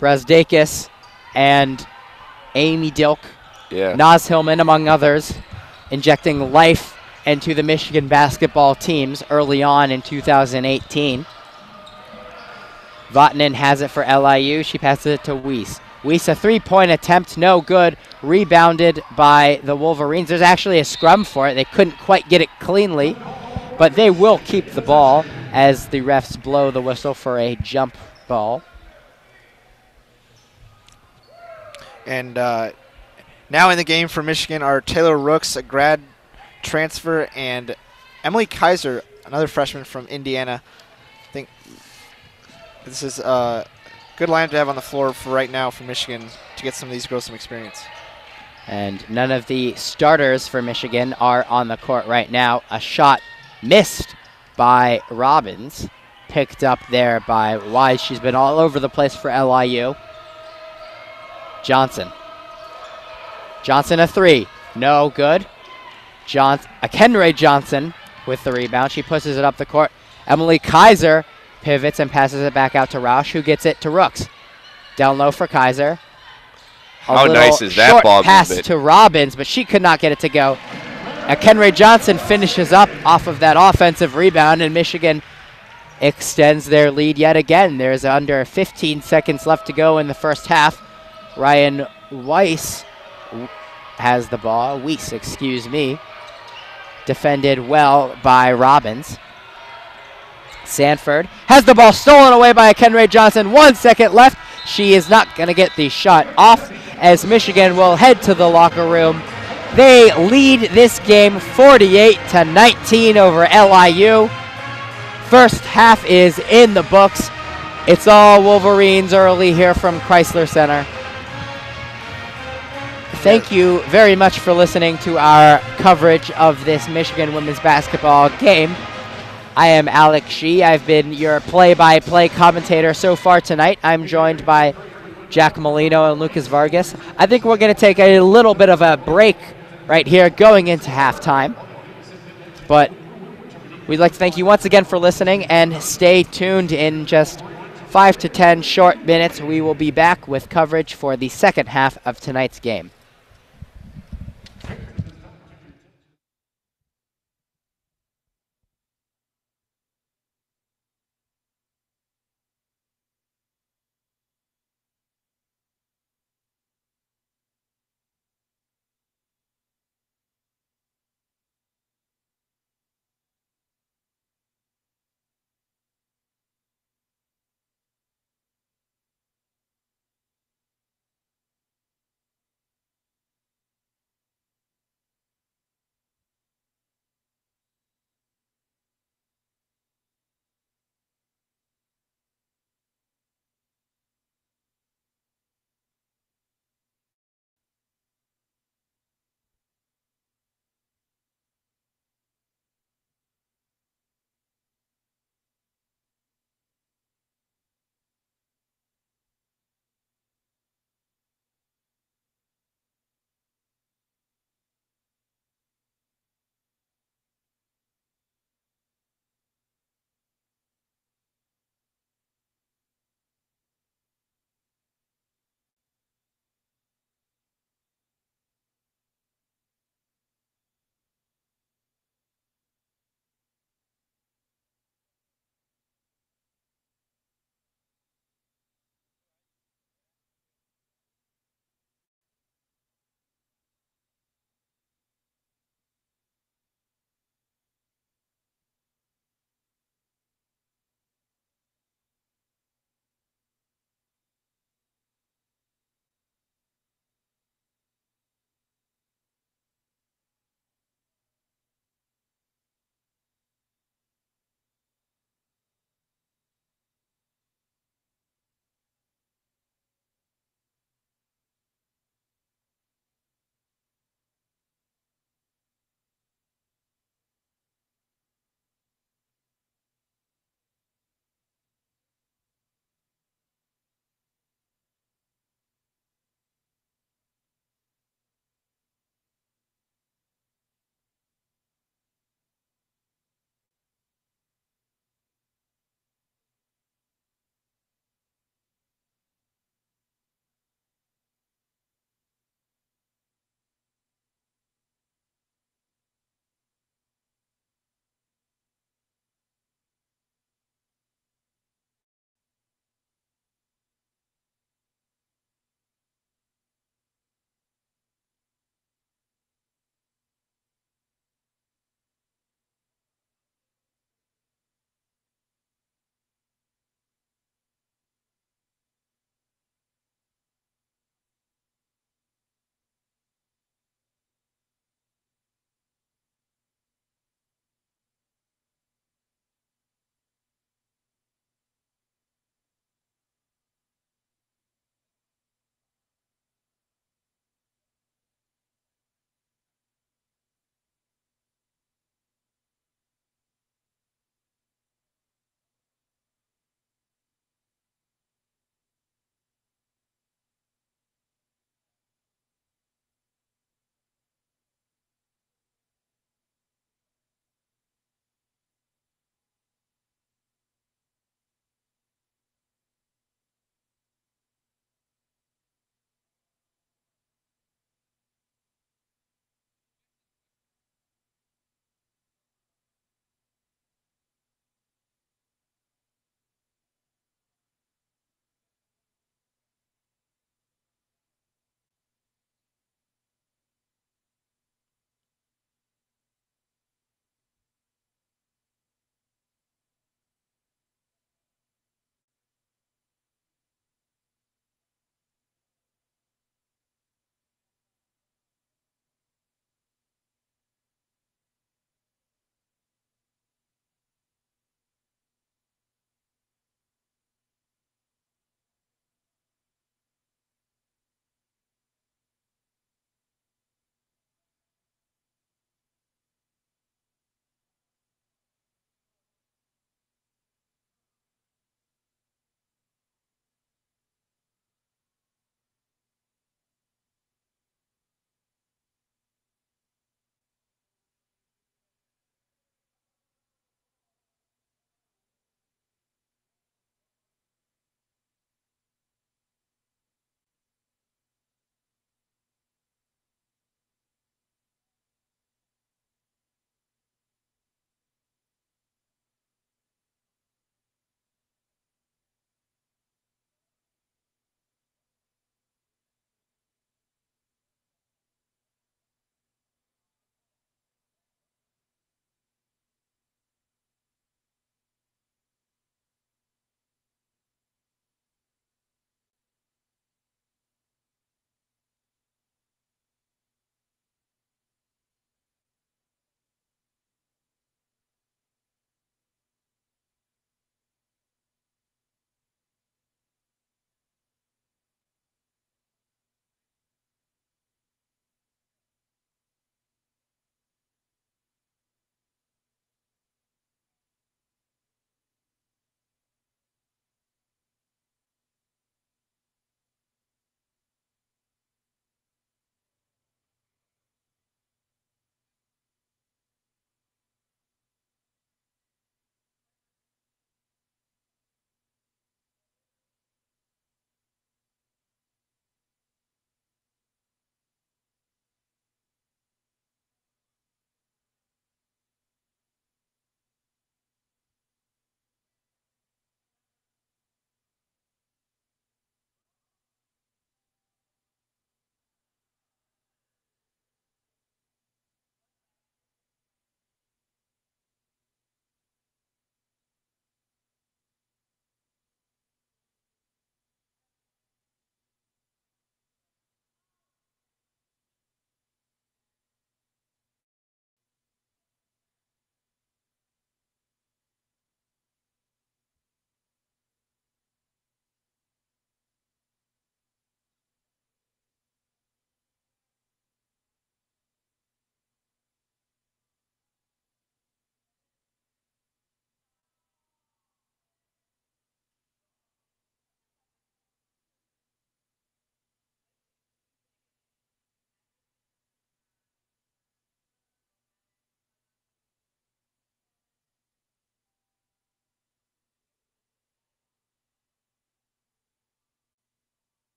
Brazdeikis and Amy Dilk, Naz Hillman, among others, injecting life into the Michigan basketball teams early on in 2018. Vatanen has it for LIU. She passes it to Weiss. Weiss, a 3-point attempt, no good. Rebounded by the Wolverines. There's actually a scrum for it. They couldn't quite get it cleanly, but they will keep the ball as the refs blow the whistle for a jump ball. And now in the game for Michigan are Taylor Rooks, a grad transfer, and Emily Kaiser, another freshman from Indiana. I think This is a good lineup to have on the floor for right now for Michigan to get some of these girls some experience. And none of the starters for Michigan are on the court right now. A shot missed by Robbins, picked up there by Wise. She's been all over the place for LIU. Johnson. Johnson a three. No good. Kenray Johnson with the rebound. She pushes it up the court. Emily Kaiser pivots and passes it back out to Roush, who gets it to Rooks. Down low for Kaiser. How nice is that short ball pass movement? to Robbins, but she could not get it to go. Kenray Johnson finishes up off of that offensive rebound, and Michigan extends their lead yet again. There's under 15 seconds left to go in the first half. Ryan Weiss has the ball. Weiss, excuse me. Defended well by Robbins. Sanford has the ball stolen away by Kenray Johnson. 1 second left. She is not going to get the shot off as Michigan will head to the locker room. They lead this game 48-19 over LIU. First half is in the books. It's all Wolverines early here from Chrysler Center. Thank you very much for listening to our coverage of this Michigan women's basketball game. I am Alex Shee. I've been your play-by-play commentator so far tonight. I'm joined by Jack Molino and Lucas Vargas. I think we're going to take a little bit of a break right here going into halftime. But we'd like to thank you once again for listening, and stay tuned. In just 5 to 10 short minutes, we will be back with coverage for the second half of tonight's game.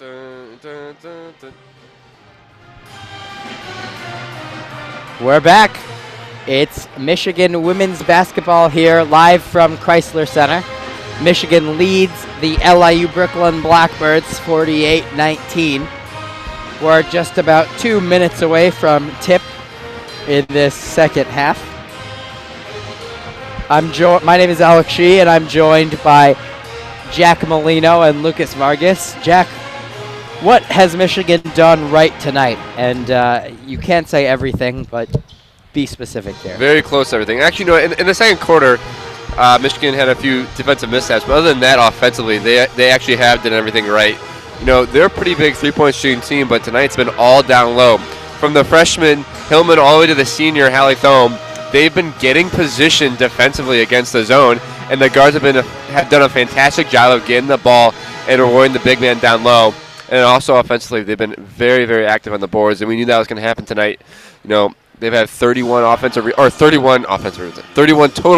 Dun, dun, dun, dun. We're back. It's Michigan women's basketball here live from Chrysler Center. Michigan leads the LIU Brooklyn Blackbirds 48-19. We're just about 2 minutes away from tip in this second half. My name is Alex Shee, and I'm joined by Jack Molino and Lucas Vargas. Jack, what has Michigan done right tonight? And you can't say everything, but be specific there. Very close to everything. Actually, no, in the second quarter, Michigan had a few defensive mishaps, but other than that, offensively, they actually have done everything right. You know, they're a pretty big three-point shooting team, but tonight's been all down low. From the freshman Hillman all the way to the senior Hallie Thome, they've been getting position defensively against the zone, and the guards have done a fantastic job of getting the ball and rewarding the big man down low. And also offensively, they've been very, very active on the boards, and we knew that was going to happen tonight. You know, they've had 31 total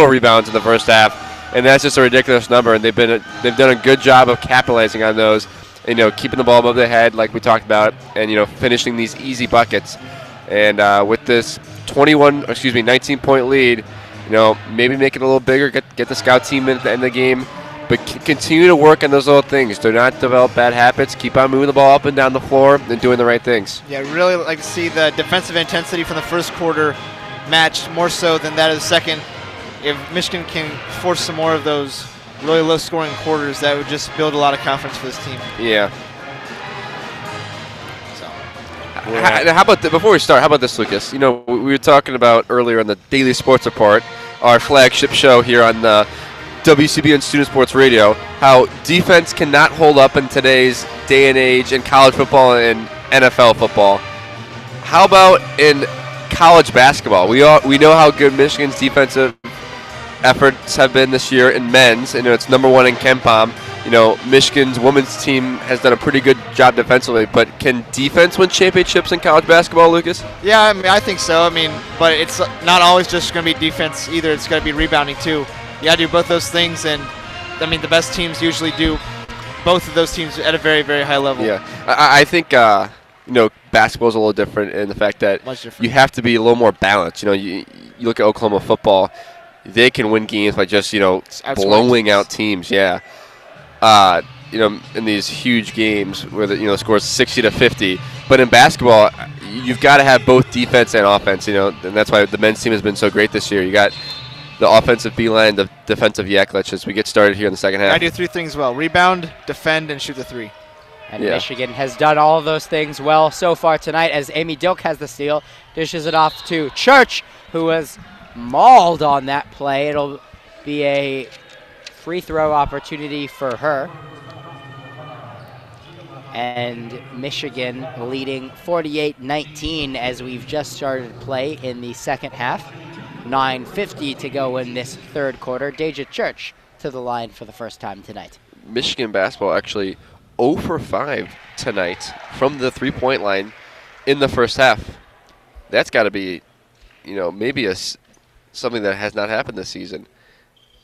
rebounds in the first half, and that's just a ridiculous number. And they've done a good job of capitalizing on those, and, you know, keeping the ball above their head like we talked about, and, you know, finishing these easy buckets. And with this 19-point lead, you know, maybe make it a little bigger, get the scout team in at the end of the game, but continue to work on those little things. Do not develop bad habits. Keep on moving the ball up and down the floor and doing the right things. Yeah, really like to see the defensive intensity from the first quarter matched more so than that of the second. If Michigan can force some more of those really low-scoring quarters, that would just build a lot of confidence for this team. Yeah. How about before we start? How about this, Lucas? You know, we were talking about earlier on the Daily Sports Report, our flagship show here on the WCB and Student Sports Radio, how defense cannot hold up in today's day and age in college football and NFL football. How about in college basketball? We know how good Michigan's defensive efforts have been this year in men's. You know, it's #1 in KenPom. You know, Michigan's women's team has done a pretty good job defensively, but can defense win championships in college basketball, Lucas? Yeah, I mean, I think so. I mean, but it's not always just going to be defense either. It's going to be rebounding too. You got to do both those things, and I mean, the best teams usually do both of those teams at a very, very high level. Yeah, I think you know, basketball's a little different in the fact that you have to be a little more balanced. You know, you look at Oklahoma football; they can win games by just, you know, blowing out teams. Yeah. You know, in these huge games where the, you know, scores 60-50. But in basketball, you've got to have both defense and offense. You know, and that's why the men's team has been so great this year. You got the offensive beeline, the defensive Yaklich as we get started here in the second half. I do three things well: rebound, defend, and shoot the three. And Michigan has done all of those things well so far tonight, as Amy Dilk has the steal, dishes it off to Church, who was mauled on that play. It'll be a free throw opportunity for her. And Michigan leading 48-19 as we've just started play in the second half. 9:50 to go in this third quarter. Deja Church to the line for the first time tonight. Michigan basketball actually 0 for 5 tonight from the three-point line in the first half. That's got to be, you know, maybe something that has not happened this season.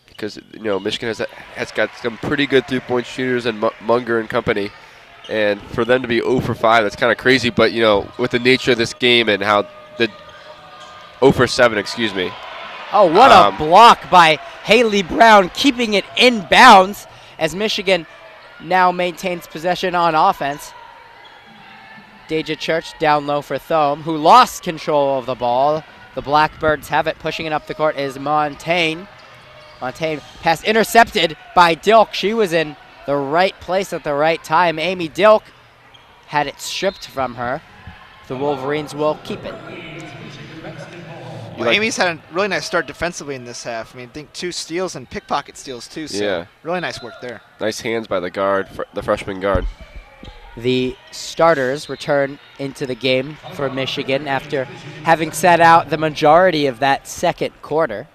Because, you know, Michigan has got some pretty good three-point shooters and Munger and company. And for them to be 0 for 5, that's kind of crazy. But, you know, with the nature of this game and how the 0 for 7, excuse me. Oh, what a block by Haley Brown, keeping it in bounds as Michigan now maintains possession on offense. Deja Church down low for Thome, who lost control of the ball. The Blackbirds have it. Pushing it up the court is Montaigne. Montaigne pass intercepted by Dilk. She was in the right place at the right time. Amy Dilk had it stripped from her. The Wolverines will keep it. Well, Amy's had a really nice start defensively in this half. I mean, I think 2 steals and pickpocket steals too. So yeah, really nice work there. Nice hands by the guard, the freshman guard. The starters return into the game for Michigan after having sat out the majority of that second quarter.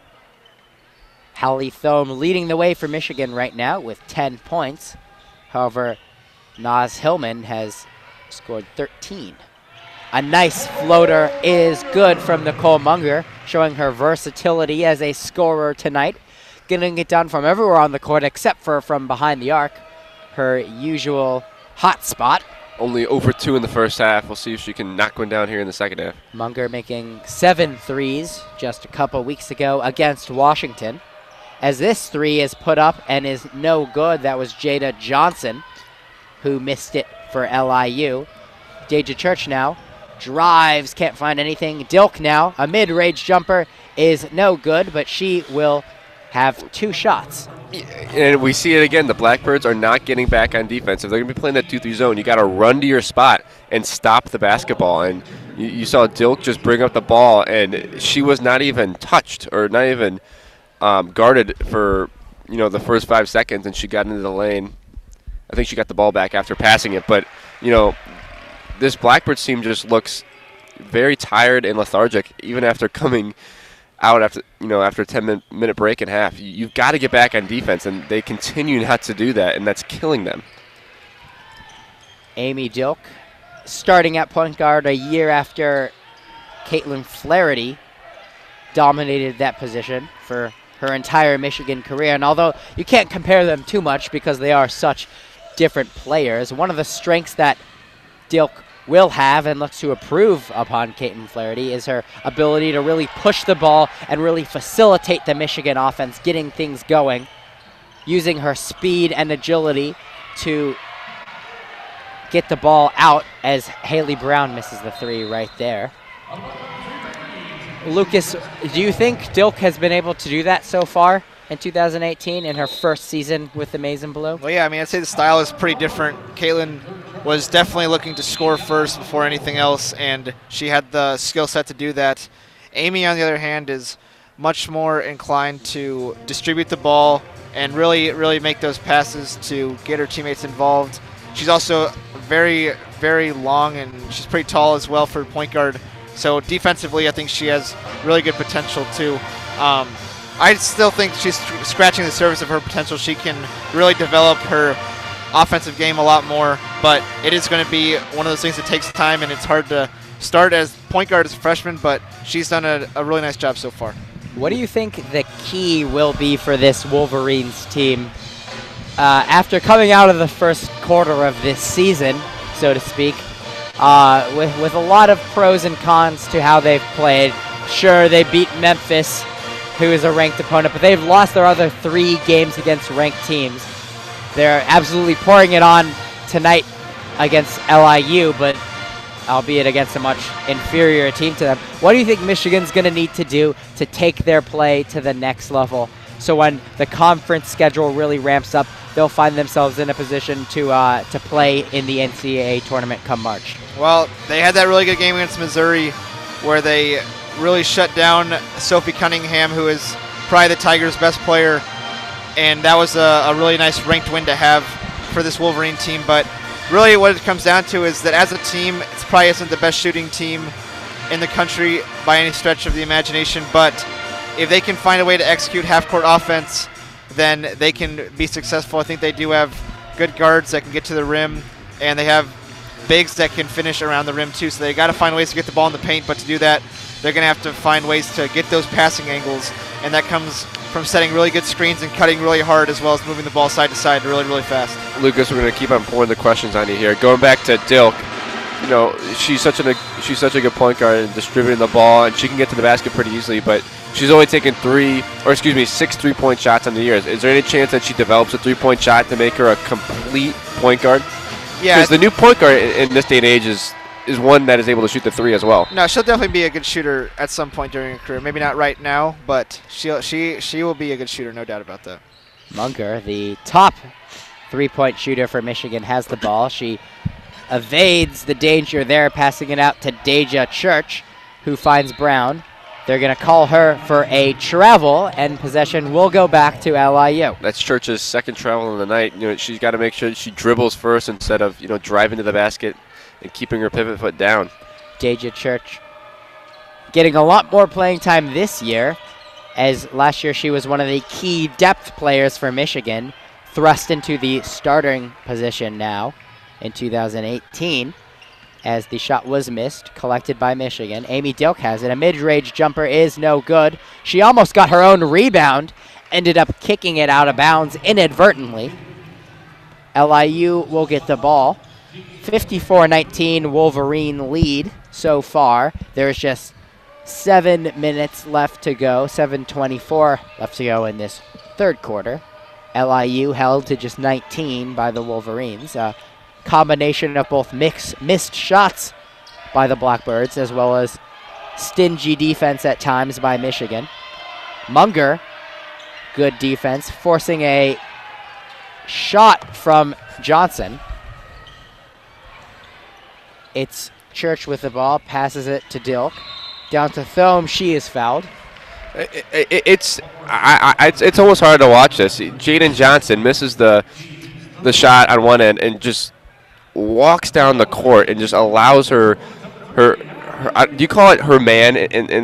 Hallie Thome leading the way for Michigan right now with 10 points. However, Naz Hillman has scored 13. A nice floater is good from Nicole Munger, showing her versatility as a scorer tonight. Getting it done from everywhere on the court except for from behind the arc, her usual hot spot. only 0 for 2 in the first half. We'll see if she can knock one down here in the second half. Munger making 7 threes just a couple weeks ago against Washington. As this three is put up and is no good, that was Jada Johnson who missed it for LIU. Deja Church now drives, can't find anything. Dilk now, a mid-range jumper is no good, but she will have 2 shots. And we see it again. The Blackbirds are not getting back on defense. If they're going to be playing that 2-3 zone, you got to run to your spot and stop the basketball. And you saw Dilk just bring up the ball, and she was not even touched or not even guarded for the first 5 seconds, and she got into the lane. I think she got the ball back after passing it. But this Blackbirds team just looks very tired and lethargic, even after coming out after a 10-minute break and half. You've got to get back on defense, and they continue not to do that, and that's killing them. Amy Dilk starting at point guard a year after Caitlin Flaherty dominated that position for her entire Michigan career. And although you can't compare them too much because they are such different players, one of the strengths that Dilk will have and looks to improve upon Caitlin Flaherty is her ability to really push the ball and really facilitate the Michigan offense, getting things going, using her speed and agility to get the ball out as Haley Brown misses the 3 right there. Lucas, do you think Dilk has been able to do that so far in 2018 in her first season with the Maize and Blue? Well, yeah, I mean, I'd say the style is pretty different. Caitlin was definitely looking to score first before anything else, and she had the skill set to do that. Amy, on the other hand, is much more inclined to distribute the ball and really make those passes to get her teammates involved. She's also very, very long, and she's pretty tall as well for point guard. So defensively, I think she has really good potential too. I still think she's scratching the surface of her potential. She can really develop her offensive game a lot more, but it is going to be one of those things that takes time, and it's hard to start as point guard as a freshman, but she's done a really nice job so far. What do you think the key will be for this Wolverines team after coming out of the first quarter of this season, so to speak, with a lot of pros and cons to how they've played? Sure, they beat Memphis, who is a ranked opponent, but they've lost their other 3 games against ranked teams. They're absolutely pouring it on tonight against LIU, but albeit against a much inferior team to them. What do you think Michigan's going to need to do to take their play to the next level, so when the conference schedule really ramps up, they'll find themselves in a position to play in the NCAA tournament come March? Well, they had that really good game against Missouri where they really shut down Sophie Cunningham, who is probably the Tigers' best player, and that was a really nice ranked win to have for this Wolverine team. But really what it comes down to is that as a team, it probably isn't the best shooting team in the country by any stretch of the imagination, but if they can find a way to execute half-court offense, then they can be successful. I think they do have good guards that can get to the rim, and they have bigs that can finish around the rim too, so they got to find ways to get the ball in the paint, but to do that, they're going to have to find ways to get those passing angles, and that comes from setting really good screens and cutting really hard, as well as moving the ball side to side really, really fast. Lucas, we're going to keep on pouring the questions on you here. Going back to Dilk, she's such a good point guard and distributing the ball, and she can get to the basket pretty easily, but she's only taken 6 3-point shots on the year. Is there any chance that she develops a 3-point shot to make her a complete point guard? Yeah. Because the new point guard in this day and age is one that is able to shoot the 3 as well. No, she'll definitely be a good shooter at some point during her career. Maybe not right now, but she will be a good shooter, no doubt about that. Munger, the top 3-point shooter for Michigan, has the ball. She evades the danger there, passing it out to Deja Church, who finds Brown. They're going to call her for a travel, and possession will go back to LIU. That's Church's second travel in the night. She's got to make sure she dribbles first instead of driving to the basket and keeping her pivot foot down. Deja Church getting a lot more playing time this year, as last year she was one of the key depth players for Michigan, thrust into the starting position now in 2018. As the shot was missed, collected by Michigan. Amy Dilk has it. A mid-range jumper is no good. She almost got her own rebound, ended up kicking it out of bounds inadvertently. LIU will get the ball. 54-19 Wolverine lead so far. There's just 7 minutes left to go, 7:24 left to go in this third quarter. LIU held to just 19 by the Wolverines. A combination of both missed shots by the Blackbirds as well as stingy defense at times by Michigan. Munger, good defense, forcing a shot from Johnson. It's Church with the ball, passes it to Dilk. Down to Thome, she is fouled. It's almost hard to watch this. Jaden Johnson misses the shot on one end and just walks down the court and just allows her do you call it her man and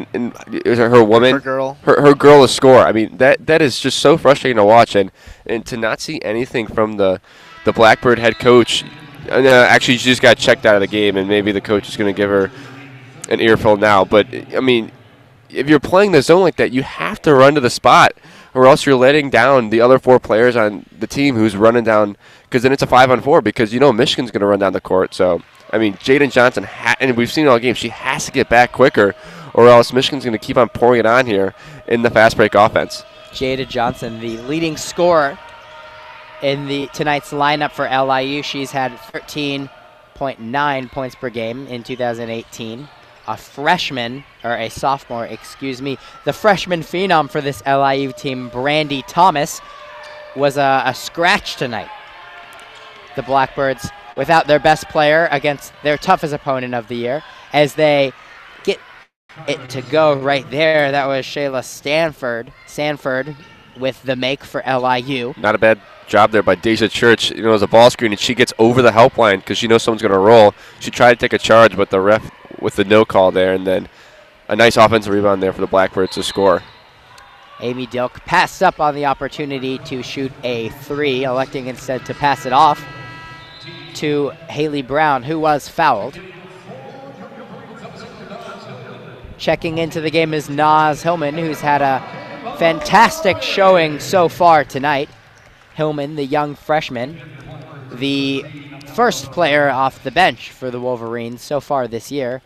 is it her woman? Her girl to score. I mean that is just so frustrating to watch and to not see anything from the Blackbird head coach. Actually, she just got checked out of the game, and maybe the coach is going to give her an earful now. But I mean, if you're playing the zone like that, you have to run to the spot, or else you're letting down the other 4 players on the team who's running down. Because then it's a 5-on-4 because Michigan's going to run down the court. So I mean, Jaden Johnson, and we've seen it all game, she has to get back quicker, or else Michigan's going to keep on pouring it on here in the fast break offense. Jada Johnson, the leading scorer in tonight's lineup for LIU. She's had 13.9 points per game in 2018. A sophomore, excuse me. The freshman phenom for this LIU team, Brandy Thomas, was a scratch tonight. The Blackbirds without their best player against their toughest opponent of the year, as they get it to go right there. That was Shayla Sanford with the make for LIU. Not a bad job there by Deja Church. It was a ball screen, and she gets over the help line because she knows someone's going to roll. She tried to take a charge, but the ref with the no call there, and then a nice offensive rebound there for the Blackbirds to score. Amy Dilk passed up on the opportunity to shoot a 3, electing instead to pass it off to Haley Brown, who was fouled. Checking into the game is Naz Hillman, who's had a fantastic showing so far tonight. Hillman, the young freshman, the first player off the bench for the Wolverines so far this year.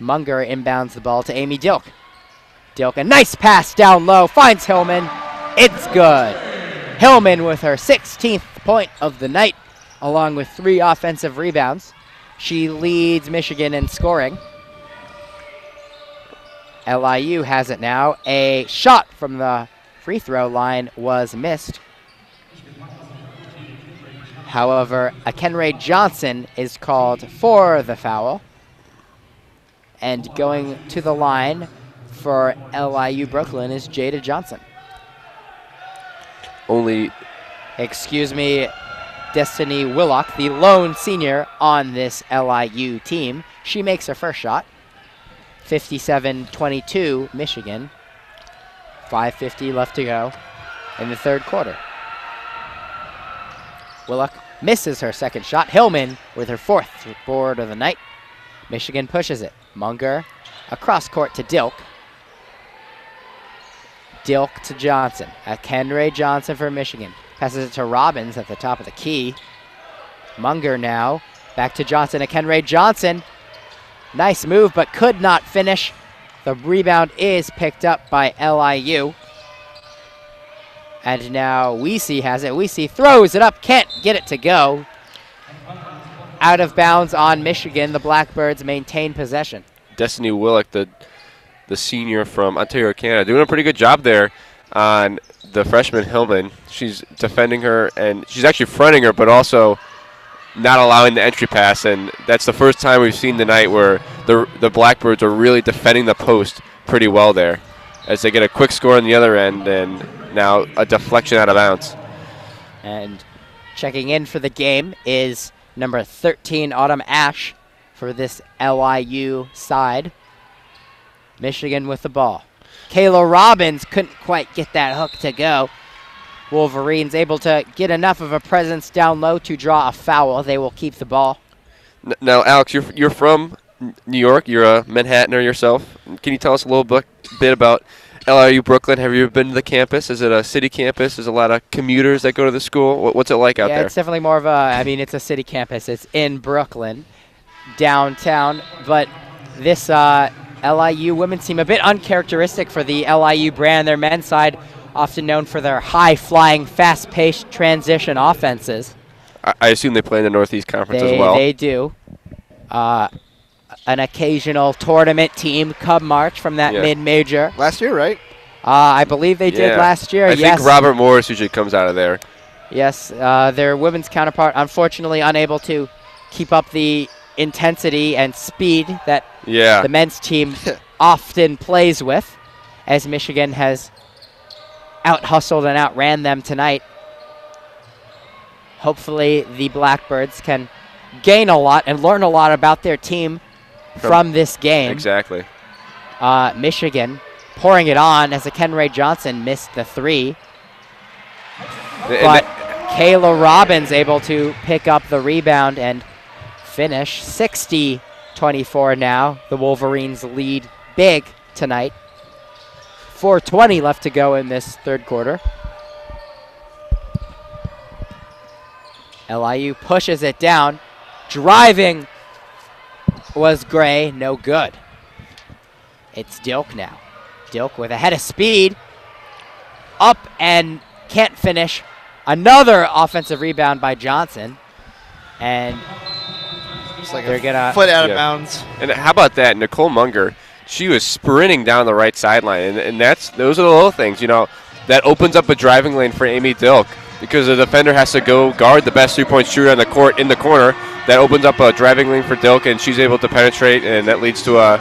Munger inbounds the ball to Amy Dilk. Dilk, a nice pass down low, finds Hillman. It's good. Hillman with her 16th point of the night, along with 3 offensive rebounds. She leads Michigan in scoring. LIU has it now. A shot from the free throw line was missed. However, Akenray Johnson is called for the foul. And going to the line for LIU Brooklyn is Jada Johnson. Destiny Willock, the lone senior on this LIU team. She makes her first shot. 57-22 Michigan. 5:50 left to go in the third quarter. Willock misses her second shot. Hillman with her 4th board of the night. Michigan pushes it. Munger across court to Dilk. Dilk to Johnson. Akenray Johnson for Michigan. Passes it to Robbins at the top of the key. Munger now. Back to Johnson. Akenray Johnson. Nice move, but could not finish. The rebound is picked up by LIU. And now Weesey has it. Weesey throws it up. Can't get it to go. Out of bounds on Michigan. The Blackbirds maintain possession. Destiny Willock, the senior from Ontario, Canada, doing a pretty good job there on the freshman Hillman. She's defending her, and she's actually fronting her, but also not allowing the entry pass. And that's the first time we've seen tonight where the Blackbirds are really defending the post pretty well there, as they get a quick score on the other end, and now a deflection out of bounds. And checking in for the game is number 13, Autumn Ash, for this LIU side. Michigan with the ball. Kayla Robbins couldn't quite get that hook to go. Wolverines able to get enough of a presence down low to draw a foul. They will keep the ball. Now, Alex, you're from New York. You're a Manhattaner yourself. Can you tell us a little bit about LIU Brooklyn. Have you ever been to the campus? Is it a city campus? There's a lot of commuters that go to the school. What's it like out there? Yeah, it's definitely more of a, I mean, it's a city campus. It's in Brooklyn, downtown. But this LIU women's team, a bit uncharacteristic for the LIU brand. Their men's side, often known for their high-flying, fast-paced transition offenses. I assume they play in the Northeast Conference as well. They do. An occasional tournament team, Cub March from that mid-major. Last year, right? I believe they did last year. I think Robert Morris usually comes out of there. Yes, their women's counterpart, unfortunately unable to keep up the intensity and speed that the men's team often plays with, as Michigan has out-hustled and outran them tonight. Hopefully the Blackbirds can gain a lot and learn a lot about their team from this game. Exactly. Michigan pouring it on as Kenray Johnson missed the three. But Kayla Robbins able to pick up the rebound and finish. 60-24 now. The Wolverines lead big tonight. 4:20 left to go in this third quarter. LIU pushes it down. Driving was Gray, no good. It's Dilk now. Dilk with a head of speed. Up and can't finish. Another offensive rebound by Johnson. And It's like they're gonna foot out of bounds. And how about that? Nicole Munger, she was sprinting down the right sideline. And those are the little things, you know, that opens up a driving lane for Amy Dilk, because the defender has to go guard the best three-point shooter on the court in the corner. That opens up a driving lane for Dilk, and she's able to penetrate, and that leads to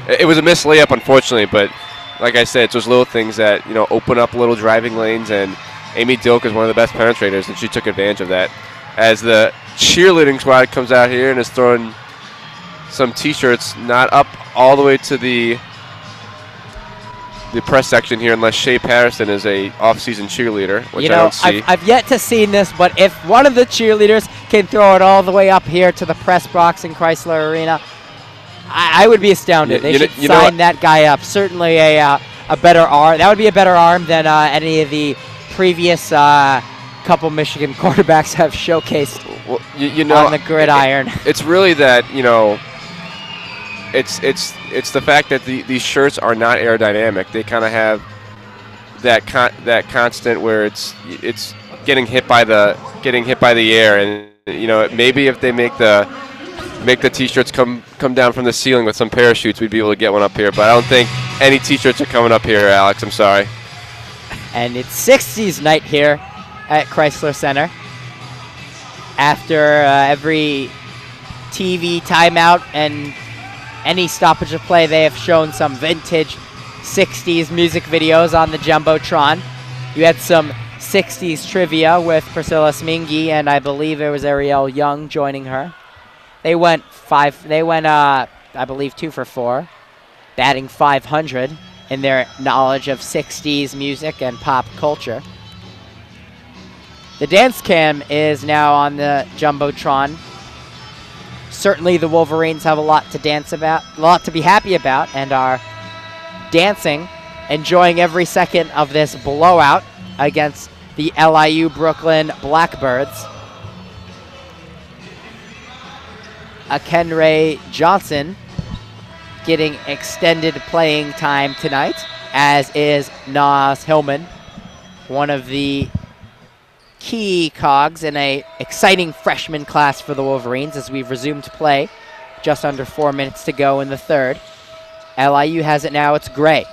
it was a missed layup, unfortunately, but like I said, it's those little things that, you know, open up little driving lanes, and Amy Dilk is one of the best penetrators, and she took advantage of that. As the cheerleading squad comes out here and is throwing some T-shirts, not up all the way to the press section here, unless Shea Patterson is a off-season cheerleader, which I don't see. I've yet to see this, but if one of the cheerleaders can throw it all the way up here to the press box in Chrysler Arena, I would be astounded. They should sign that guy up. Certainly a better arm. That would be a better arm than any of the previous couple Michigan quarterbacks have showcased on the gridiron. It's really that, you know, it's the fact that these shirts are not aerodynamic. They kind of have that constant where it's getting hit by the air, and you know, maybe if they make the T-shirts come down from the ceiling with some parachutes, we'd be able to get one up here. But I don't think any T-shirts are coming up here, Alex. I'm sorry. And it's 60s night here at Chrysler Center. After every TV timeout and any stoppage of play, they have shown some vintage 60s music videos on the Jumbotron. You had some 60s trivia with Priscilla Smingy, and I believe there was Ariel Young joining her. They went I believe 2 for 4, batting .500 in their knowledge of 60s music and pop culture. The dance cam is now on the Jumbotron. Certainly the Wolverines have a lot to dance about, a lot to be happy about, and are dancing, enjoying every second of this blowout against the LIU Brooklyn Blackbirds. Kenray Johnson getting extended playing time tonight, as is Nas Hillman, one of the key cogs in a exciting freshman class for the Wolverines as we've resumed play. Just under 4 minutes to go in the third. LIU has it now. It's Gray.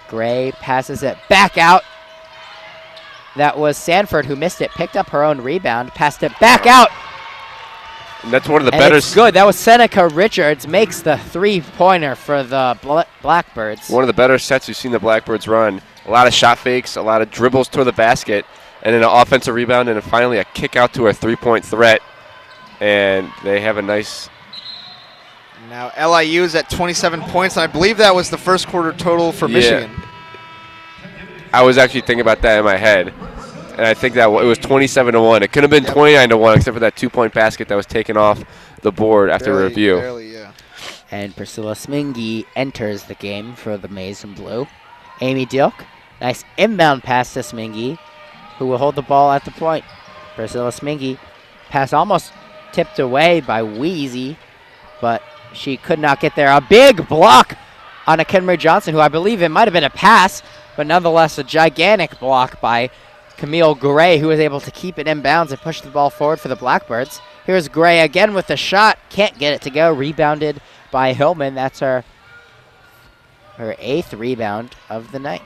Gray passes it back out. That was Sanford who missed it. Picked up her own rebound. Passed it back out. And that's one of the better. It's good. That was Seneca Richards. Makes the three-pointer for the Blackbirds. One of the better sets we've seen the Blackbirds run. A lot of shot fakes, a lot of dribbles toward the basket, and then an offensive rebound, and then finally a kick out to a three-point threat. And they have a nice... Now LIU is at 27 points, and I believe that was the first quarter total for Michigan. I was actually thinking about that in my head, and I think that it was 27-1. It could have been 29-1, except for that two-point basket that was taken off the board after review. Barely, yeah. And Priscilla Smingy enters the game for the Maize and Blue. Amy Dilk, nice inbound pass to Smingy, who will hold the ball at the point. Priscilla Smingy, pass almost tipped away by Wheezy, but she could not get there. A big block on a Kenray Johnson, who I believe it might have been a pass, but nonetheless a gigantic block by Camille Gray, who was able to keep it in bounds and push the ball forward for the Blackbirds. Here's Gray again with the shot. Can't get it to go. Rebounded by Hillman. That's her 8th rebound of the night.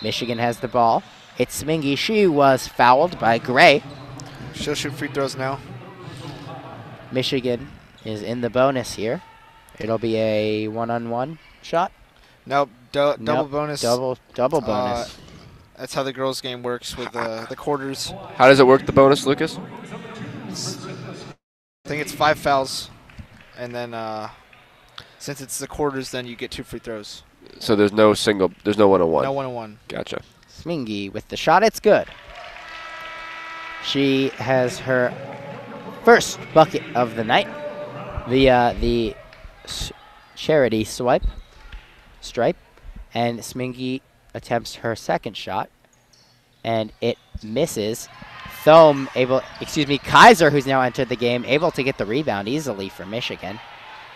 Michigan has the ball. It's Smingy. She was fouled by Gray. She'll shoot free throws now. Michigan is in the bonus here. It'll be a one-on-one shot. Nope, double Nope, bonus. Double bonus. That's how the girls' game works with the quarters. How does it work, the bonus, Lucas? I think it's 5 fouls, and then since it's the quarters, then you get 2 free throws. So there's no one-on-one. No one-on-one. Gotcha. Smingy with the shot. It's good. She has her first bucket of the night via the charity stripe, and Smingy attempts her second shot, and it misses. Kaiser, who's now entered the game, able to get the rebound easily for Michigan,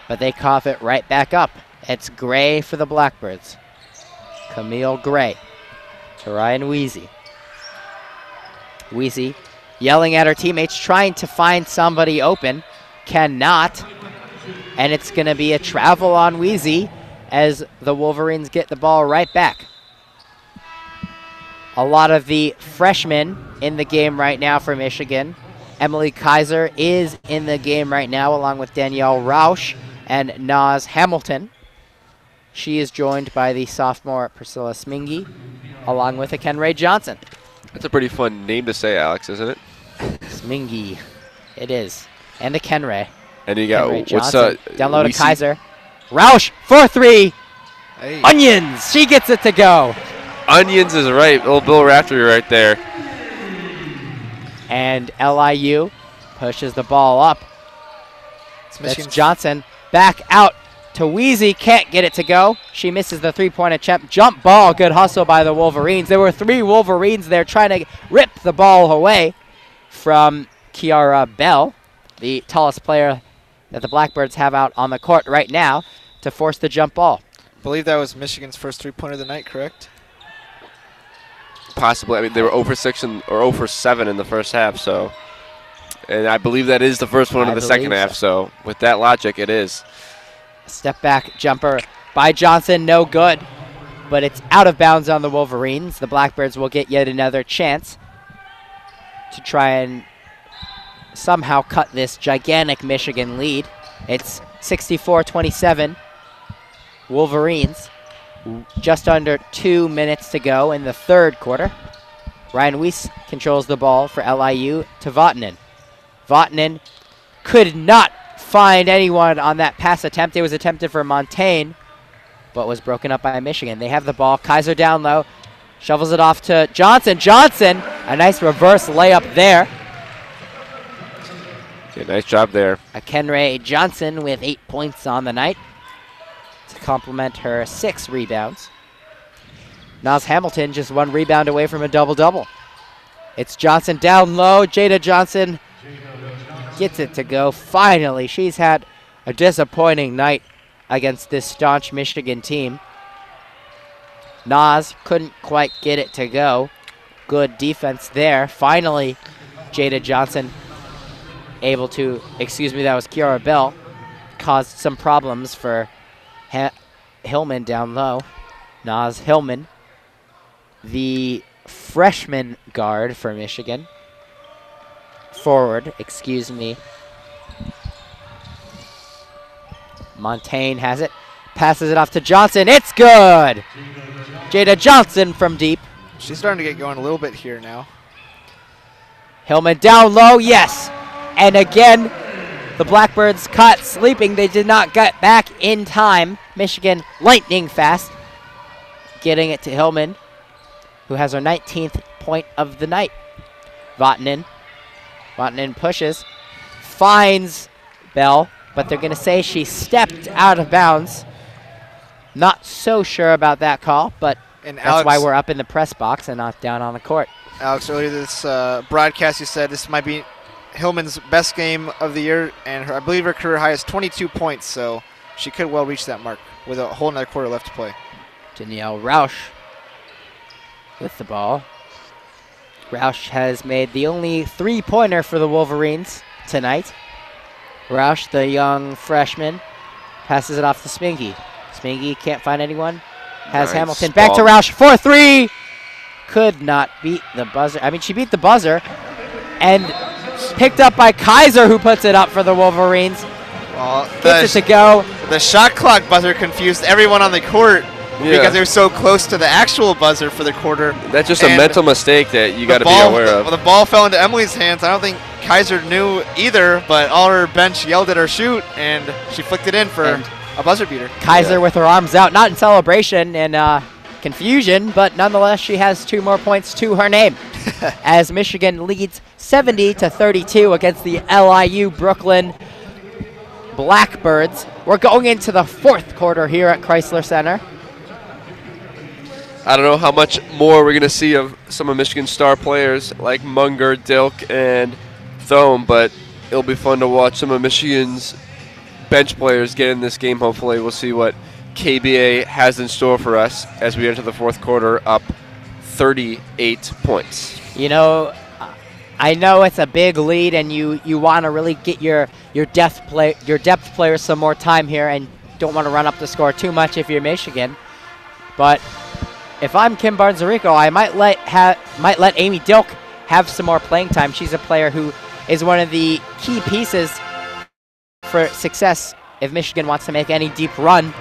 but they cough it right back up. It's Gray for the Blackbirds. Camille Gray to Ryan Wheezy. Wheezy yelling at her teammates, trying to find somebody open. Cannot. And it's going to be a travel on Wheezy as the Wolverines get the ball right back. A lot of the freshmen in the game right now for Michigan. Emily Kaiser is in the game right now along with Danielle Rausch and Naz Hamilton. She is joined by the sophomore Priscilla Smingy along with a Kenray Johnson. That's a pretty fun name to say, Alex, isn't it? Smingy. It is. And a Kenray. And you got, what's down low to Kaiser. Rausch for 3. Hey. Onions. She gets it to go. Onions is right. Old Bill Raftery right there. And LIU pushes the ball up. That's Johnson. Back out to Wheezy. Can't get it to go. She misses the three-point attempt. Jump ball. Good hustle by the Wolverines. There were 3 Wolverines there trying to rip the ball away from Kiara Bell, the tallest player that the Blackbirds have out on the court right now, to force the jump ball. I believe that was Michigan's first 3-pointer of the night, correct? Possibly. I mean, they were 0 for 6 or 0 for 7 in the first half, so. And I believe that is the first one in the second half, so with that logic, it is. Step back jumper by Johnson, no good, but it's out of bounds on the Wolverines. The Blackbirds will get yet another chance to try and somehow cut this gigantic Michigan lead. It's 64-27. Wolverines, just under 2 minutes to go in the third quarter. Ryan Weiss controls the ball for LIU to Vatanen. Vatanen could not find anyone on that pass attempt. It was attempted for Montaigne, but was broken up by Michigan. They have the ball. Kaiser down low. Shovels it off to Johnson. Johnson, a nice reverse layup there. Okay, nice job there. A Kenray Johnson with 8 points on the night to complement her 6 rebounds. Naz Hamilton just 1 rebound away from a double-double. It's Johnson down low. Jada Johnson gets it to go. Finally, she's had a disappointing night against this staunch Michigan team. Naz couldn't quite get it to go. Good defense there. Finally, Jada Johnson able to, that was Kiara Bell, caused some problems for Hillman down low. Naz Hillman, the freshman guard for Michigan. Forward, Montaigne has it, passes it off to Johnson. It's good! Jada Johnson from deep. She's starting to get going a little bit here now. Hillman down low, yes! And again, the Blackbirds caught sleeping. They did not get back in time. Michigan lightning fast, getting it to Hillman, who has her 19th point of the night. Vatanen pushes, finds Bell, but they're going to say she stepped out of bounds. Not so sure about that call, but And that's Alex, why we're up in the press box and not down on the court. Alex, earlier this broadcast, you said this might be Hillman's best game of the year, and I believe her career high is 22 points, so she could well reach that mark with a whole another quarter left to play. Danielle Rausch with the ball. Rausch has made the only three-pointer for the Wolverines tonight. Rausch, the young freshman, passes it off to Smingy. Smingy can't find anyone. Has Nice Hamilton back to ball. Rausch for three. Could not beat the buzzer. I mean, she beat the buzzer and picked up by Kaiser, who puts it up for the Wolverines. Well, Gets it to go. the shot clock buzzer confused everyone on the court because it was so close to the actual buzzer for the quarter. That's just a And mental mistake that you got to be ball- aware of. The ball fell into Emily's hands. I don't think Kaiser knew either, but all her bench yelled at her shoot, and she flicked it in for And a buzzer beater. Kaiser with her arms out, not in celebration and confusion, but nonetheless she has 2 more points to her name as Michigan leads 70-32 against the LIU Brooklyn Blackbirds. We're going into the 4th quarter here at Chrysler Center. I don't know how much more we're going to see of some of Michigan's star players like Munger, Dilk, and Thome, but it'll be fun to watch some of Michigan's bench players get in this game. Hopefully we'll see what KBA has in store for us as we enter the 4th quarter up 38 points. You know, I know it's a big lead and you want to really get your depth players some more time here and don't want to run up the score too much if you're Michigan. But if I'm Kim Barnes-Arico, I might let Amy Dilk have some more playing time. She's a player who is one of the key pieces for success if Michigan wants to make any deep run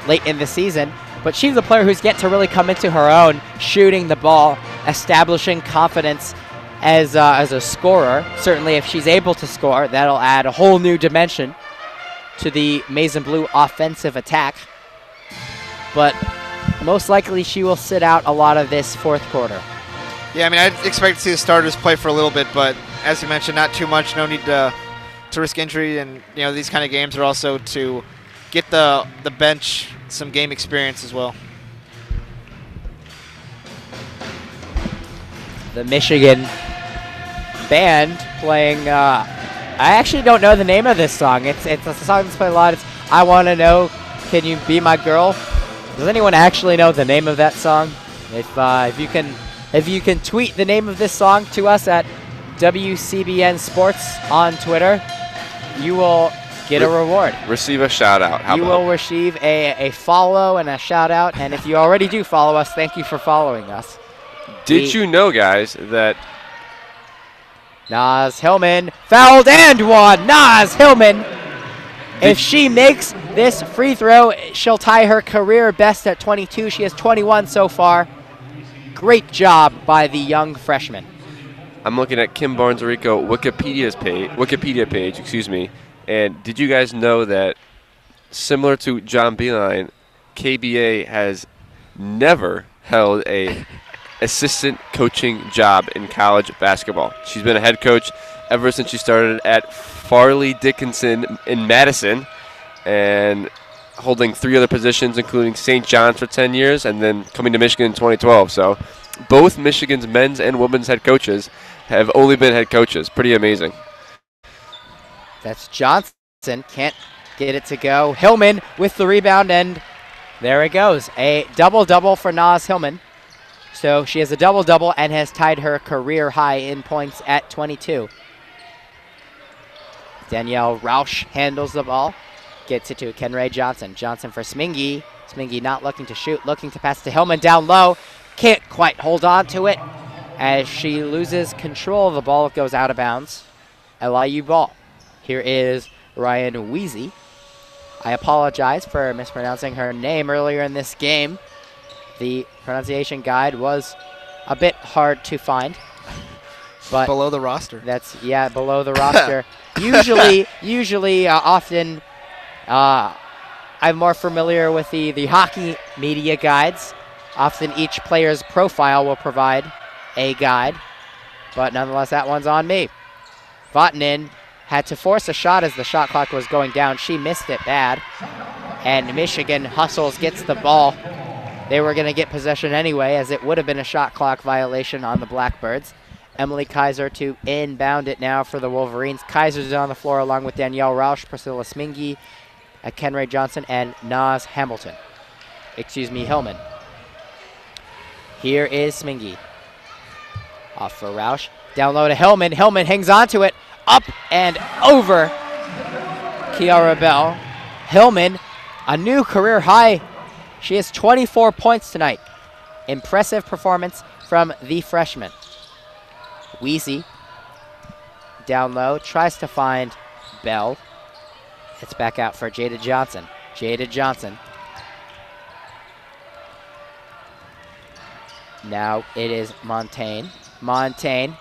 late in the season. But she's a player who's yet to really come into her own, shooting the ball, establishing confidence as a scorer. Certainly if she's able to score, that'll add a whole new dimension to the Maize and Blue offensive attack. But most likely she will sit out a lot of this 4th quarter. Yeah, I mean, I'd expect to see the starters play for a little bit, but as you mentioned, not too much. No need to risk injury, and these kind of games are also to get the bench some game experience as well. The Michigan band playing, I actually don't know the name of this song. It's a song that's played a lot. It's I Wanna Know, Can You Be My Girl? Does anyone actually know the name of that song? If you can tweet the name of this song to us at WCBN Sports on Twitter, you will get a reward. Receive a shout out. How You about? will receive a follow and a shout out. And if you already do follow us, thank you for following us. Did you know, guys, that Naz Hillman fouled and won. Naz Hillman, if she makes this free throw, she'll tie her career best at 22. She has 21 so far. Great job by the young freshman. I'm looking at Kim Barnes-Arico Wikipedia page, excuse me, and did you guys know that similar to John Beeline, KBA has never held a assistant coaching job in college basketball. She's been a head coach ever since she started at Farley Dickinson in Madison, and holding 3 other positions, including St. John's for 10 years, and then coming to Michigan in 2012. So both Michigan's men's and women's head coaches have only been head coaches. Pretty amazing. That's Johnson. Can't get it to go. Hillman with the rebound, and there it goes. A double-double for Naz Hillman. So she has a double-double and has tied her career high in points at 22. Danielle Rausch handles the ball. Gets it to Kenray Johnson. Johnson for Smingy. Smingy not looking to shoot, looking to pass to Hillman down low. Can't quite hold on to it as she loses control of the ball. It goes out of bounds. LIU ball. Here is Ryan Weezy. I apologize for mispronouncing her name earlier in this game. The pronunciation guide was a bit hard to find. But Below the roster. that's, yeah, below the roster. Often, I'm more familiar with the hockey media guides. Often each player's profile will provide a guide, but nonetheless, that one's on me. Vatanen had to force a shot as the shot clock was going down. She missed it bad. And Michigan hustles, gets the ball. They were going to get possession anyway, as it would have been a shot clock violation on the Blackbirds. Emily Kaiser to inbound it now for the Wolverines. Kaiser's on the floor along with Danielle Rausch, Priscilla Smingy, Kenray Johnson, and Naz Hamilton. Excuse me, Hillman. Here is Smingy. Off for Rausch. Down low to Hillman. Hillman hangs on to it. Up and over Kiara Bell. Hillman, a new career high. She has 24 points tonight. Impressive performance from the freshman. Weezy down low, tries to find Bell. It's back out for Jada Johnson. Jada Johnson. Now it is Montaigne. Montaigne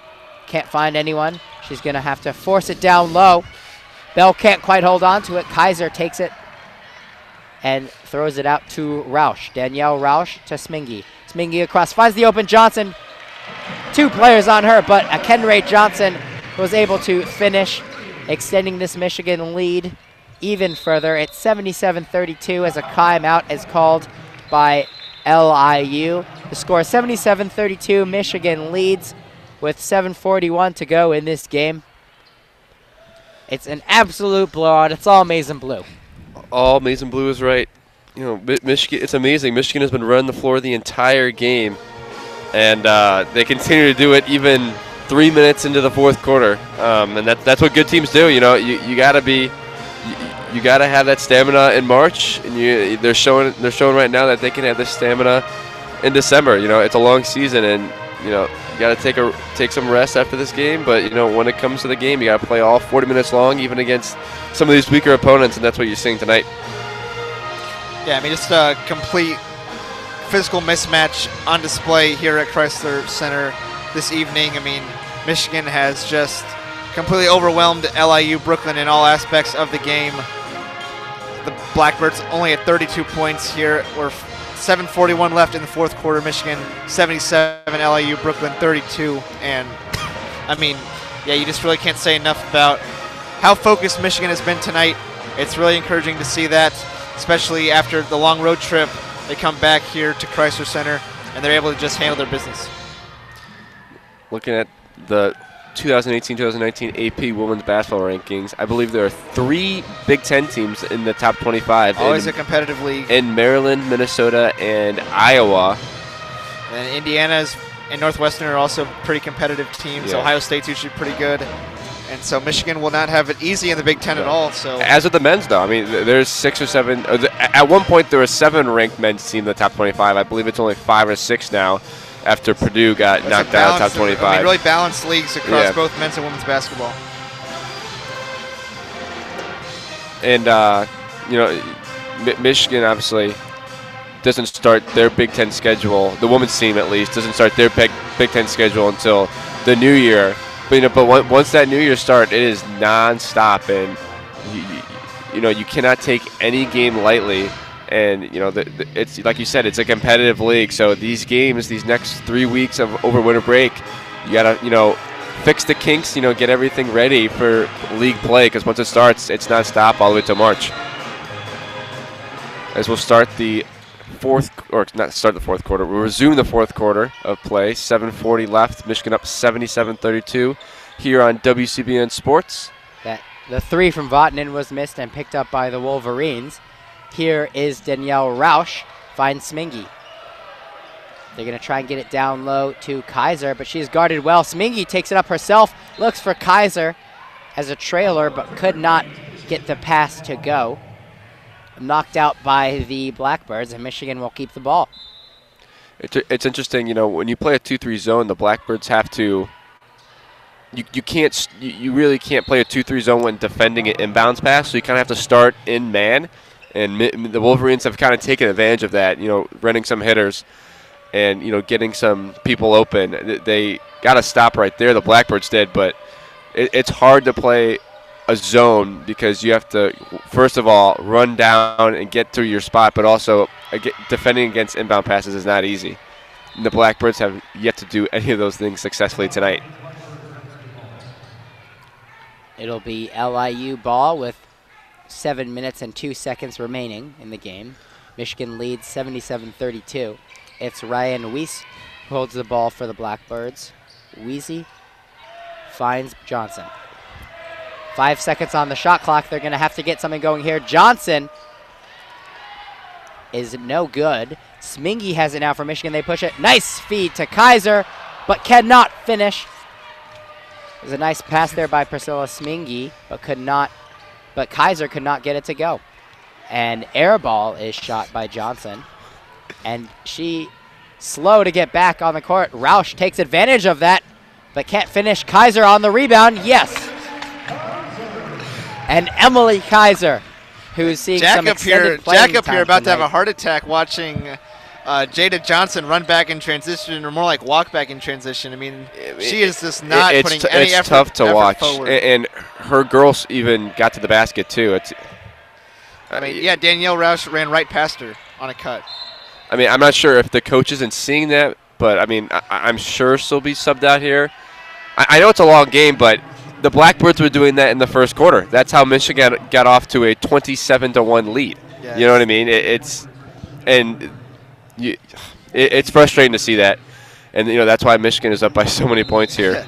can't find anyone. She's going to have to force it down low. Bell can't quite hold on to it. Kaiser takes it and throws it out to Rausch. Danielle Rausch to Smingy. Smingy across, finds the open Johnson. Two players on her, but Kenray Johnson was able to finish, extending this Michigan lead even further. It's 77-32 as a timeout is called by LIU. The score is 77-32. Michigan leads with 7:41 to go in this game. It's an absolute blowout. It's all maize and blue. All maize and blue is right. You know, Michigan. It's amazing. Michigan has been running the floor the entire game, and they continue to do it even 3 minutes into the fourth quarter. And that's what good teams do. You know, you gotta have that stamina in March, and they're showing right now that they can have this stamina in December. You know, it's a long season, and you know you got to take some rest after this game. But you know, when it comes to the game, you got to play all 40 minutes long, even against some of these weaker opponents, and that's what you're seeing tonight. Yeah, I mean, just a complete physical mismatch on display here at Chrysler Center this evening. I mean, Michigan has just completely overwhelmed LIU Brooklyn in all aspects of the game. The Blackbirds only at 32 points here. We're 7:41 left in the fourth quarter. Michigan 77, LIU Brooklyn 32. And, I mean, yeah, you just really can't say enough about how focused Michigan has been tonight. It's really encouraging to see that, especially after the long road trip. They come back here to Chrysler Center, and they're able to just handle their business. Looking at the 2018-2019 AP Women's Basketball Rankings, I believe there are 3 Big Ten teams in the top 25. Always a competitive league. In Maryland, Minnesota, and Iowa. And Indiana's and Northwestern are also pretty competitive teams. Yeah. Ohio State's usually pretty good. And so Michigan will not have it easy in the Big Ten at all. So as with the men's, though, I mean, there's 6 or 7. At one point, there were 7 ranked men's team in the top 25. I believe it's only 5 or 6 now, after Purdue got knocked out of top 25. I mean, really balanced leagues across both men's and women's basketball. And you know, Michigan obviously doesn't start their Big Ten schedule. The women's team, at least, doesn't start their Big Ten schedule until the new year. But you know, but once that new year starts, it is nonstop, and you know, you cannot take any game lightly. And you know, it's like you said, it's a competitive league. So these games, these next 3 weeks of over winter break, you gotta, you know, fix the kinks. You know, get everything ready for league play, because once it starts, it's nonstop all the way to March. As we'll start the fourth, or not start the fourth quarter, we'll resume the fourth quarter of play. 7:40 left. Michigan up 77-32 here on WCBN Sports. The 3 from Vatanen was missed and picked up by the Wolverines. Here is Danielle Rausch, finds Smingy. They're going to try and get it down low to Kaiser, but she's guarded well. Smingy takes it up herself, looks for Kaiser as a trailer, but could not get the pass to go. Knocked out by the Blackbirds, and Michigan will keep the ball. It's interesting, you know, when you play a 2-3 zone, the Blackbirds have to. You really can't play a 2-3 zone when defending an inbounds pass, so you kind of have to start in man. And the Wolverines have kind of taken advantage of that, you know, running some hitters and, you know, getting some people open. They got to stop right there, the Blackbirds did, but it's hard to play a zone because you have to, first of all, run down and get through your spot, but also defending against inbound passes is not easy. And the Blackbirds have yet to do any of those things successfully tonight. It'll be LIU ball with 7 minutes and 2 seconds remaining in the game. Michigan leads 77-32. It's Ryan Weiss who holds the ball for the Blackbirds. Weezy finds Johnson. 5 seconds on the shot clock. They're going to have to get something going here. Johnson is no good. Smingy has it now for Michigan. They push it. Nice feed to Kaiser, but cannot finish. There's a nice pass there by Priscilla Smingy, but Kaiser could not get it to go. And air ball is shot by Johnson. And she slow to get back on the court. Roush takes advantage of that, but can't finish. Kaiser on the rebound. Yes. And Emily Kaiser, who's seeing some extended playing time Jack up here about tonight. to have a heart attack watching Jada Johnson run back in transition, or more like walk back in transition. I mean, she is just not putting any effort. It's tough to watch, forward. and her girls even got to the basket too. I mean, yeah, Danielle Roush ran right past her on a cut. I mean, I'm not sure if the coach isn't seeing that, but I mean, I'm sure she'll be subbed out here. I know it's a long game, but the Blackbirds were doing that in the first quarter. That's how Michigan got off to a 27-1 lead. Yes. You know what I mean? It's frustrating to see that, and that's why Michigan is up by so many points here.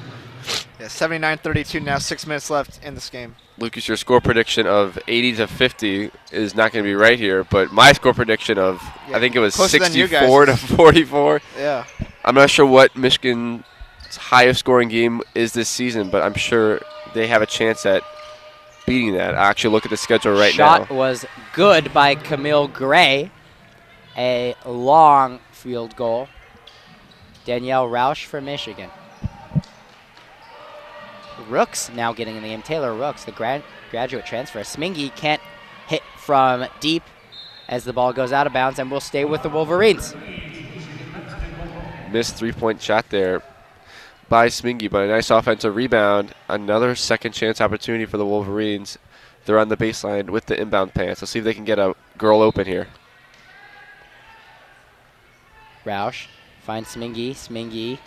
Yeah, 79-32 now, 6 minutes left in this game. Lucas, your score prediction of 80-50 is not going to be right here, but my score prediction of I think it was 64-44. Yeah. I'm not sure what Michigan's highest scoring game is this season, but I'm sure they have a chance at beating that. I actually look at the schedule right now. Shot was good by Camille Gray. A long field goal. Danielle Roush for Michigan. Rooks now getting in the game. Taylor Rooks, the graduate transfer. Smingy can't hit from deep as the ball goes out of bounds and will stay with the Wolverines. Missed three-point shot there by Smingy, but a nice offensive rebound. Another second chance opportunity for the Wolverines. They're on the baseline with the inbound pass. Let's see if they can get a girl open here. Roush finds Smingy. Smingy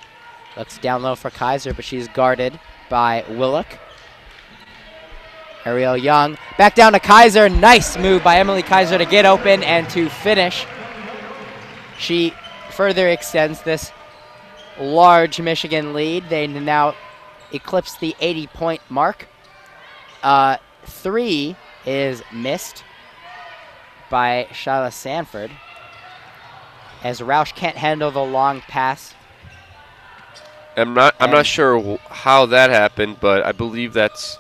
looks down low for Kaiser, but she's guarded by Willock. Ariel Young back down to Kaiser. Nice move by Emily Kaiser to get open and to finish. She further extends this large Michigan lead. They now eclipse the 80-point mark. 3 is missed by Shyla Sanford, as Roush can't handle the long pass. I'm not sure how that happened, but I believe that's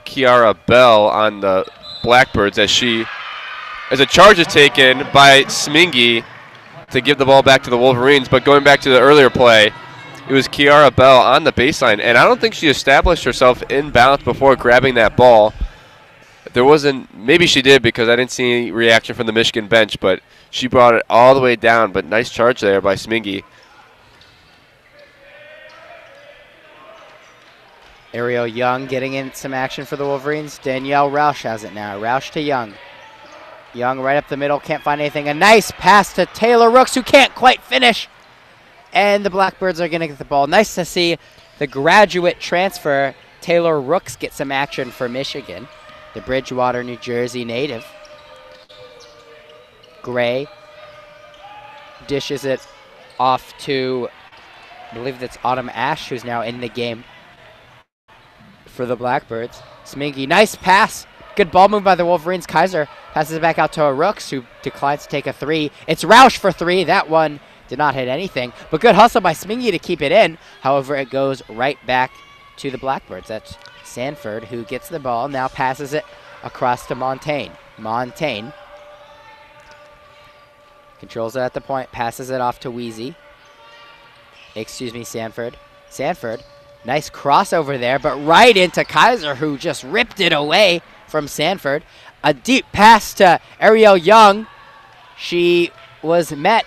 Kiara Bell on the Blackbirds as a charge is taken by Smingy to give the ball back to the Wolverines. But going back to the earlier play, it was Kiara Bell on the baseline, and I don't think she established herself in bounds before grabbing that ball. There wasn't, maybe she did because I didn't see any reaction from the Michigan bench, but she brought it all the way down. But nice charge there by Smingy. Ariel Young getting in some action for the Wolverines. Danielle Roush has it now. Roush to Young. Young right up the middle, can't find anything. A nice pass to Taylor Rooks, who can't quite finish. And the Blackbirds are going to get the ball. Nice to see the graduate transfer, Taylor Rooks, get some action for Michigan. The Bridgewater, New Jersey native. Gray dishes it off to, I believe that's Autumn Ash, who's now in the game for the Blackbirds. Smingy, nice pass. Good ball move by the Wolverines. Kaiser passes it back out to Rooks, who declines to take a 3. It's Roush for 3. That one did not hit anything, but good hustle by Smingy to keep it in. However, it goes right back to the Blackbirds. That's Sanford, who gets the ball, now passes it across to Montaigne. Montaigne controls it at the point, passes it off to Weezy. Excuse me, Sanford. Sanford, nice crossover there, but right into Kaiser, who just ripped it away from Sanford. A deep pass to Ariel Young. She was met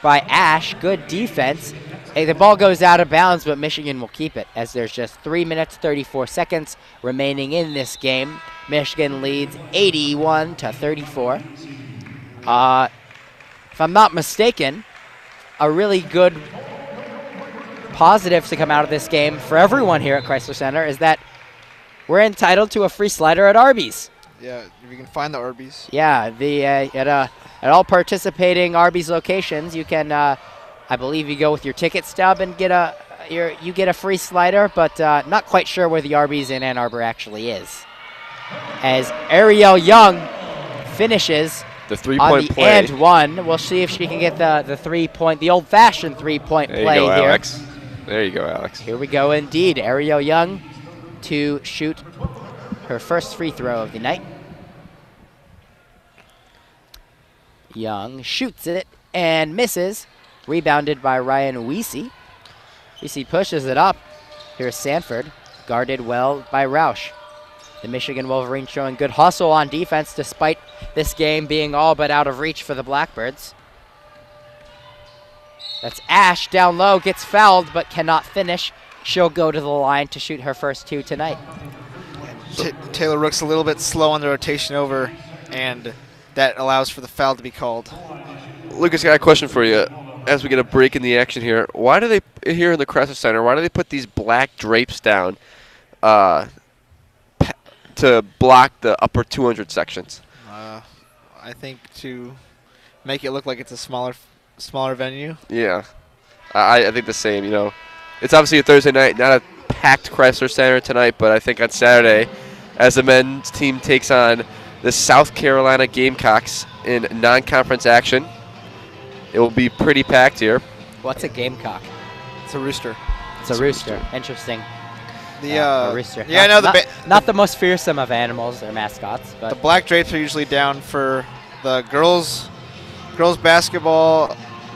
by Ash. Good defense. Hey, the ball goes out of bounds, but Michigan will keep it as there's just 3 minutes, 34 seconds remaining in this game. Michigan leads 81-34. If I'm not mistaken, a really good positive to come out of this game for everyone here at Chrysler Center is that we're entitled to a free slider at Arby's. Yeah, if you can find the Arby's. Yeah, at all participating Arby's locations, you can, I believe, you go with your ticket stub and get you get a free slider, but not quite sure where the Arby's in Ann Arbor actually is. As Ariel Young finishes The three-point play. And one. We'll see if she can get the 3-point, the old-fashioned 3-point play there you go, here. Alex. There you go, Alex. Here we go indeed. Ariel Young to shoot her first free throw of the night. Young shoots it and misses. Rebounded by Ryan Weesey. Weesey pushes it up. Here's Sanford, guarded well by Roush. The Michigan Wolverines showing good hustle on defense despite this game being all but out of reach for the Blackbirds. That's Ash down low, gets fouled but cannot finish. She'll go to the line to shoot her first 2 tonight. Taylor Rook's a little bit slow on the rotation over, and that allows for the foul to be called. Lucas, got a question for you. As we get a break in the action here, why do they, here in the Crescent Center, why do they put these black drapes down to block the upper 200 sections? I think to make it look like it's a smaller venue. Yeah, I think the same. You know, it's obviously a Thursday night, not a packed Chrysler Center tonight, but I think on Saturday, as the men's team takes on the South Carolina Gamecocks in non-conference action, it will be pretty packed here. What's a gamecock? It's a rooster. It's a rooster. Interesting. A rooster. Yeah, not the most fearsome of animals or mascots, but the black drapes are usually down for the girls basketball,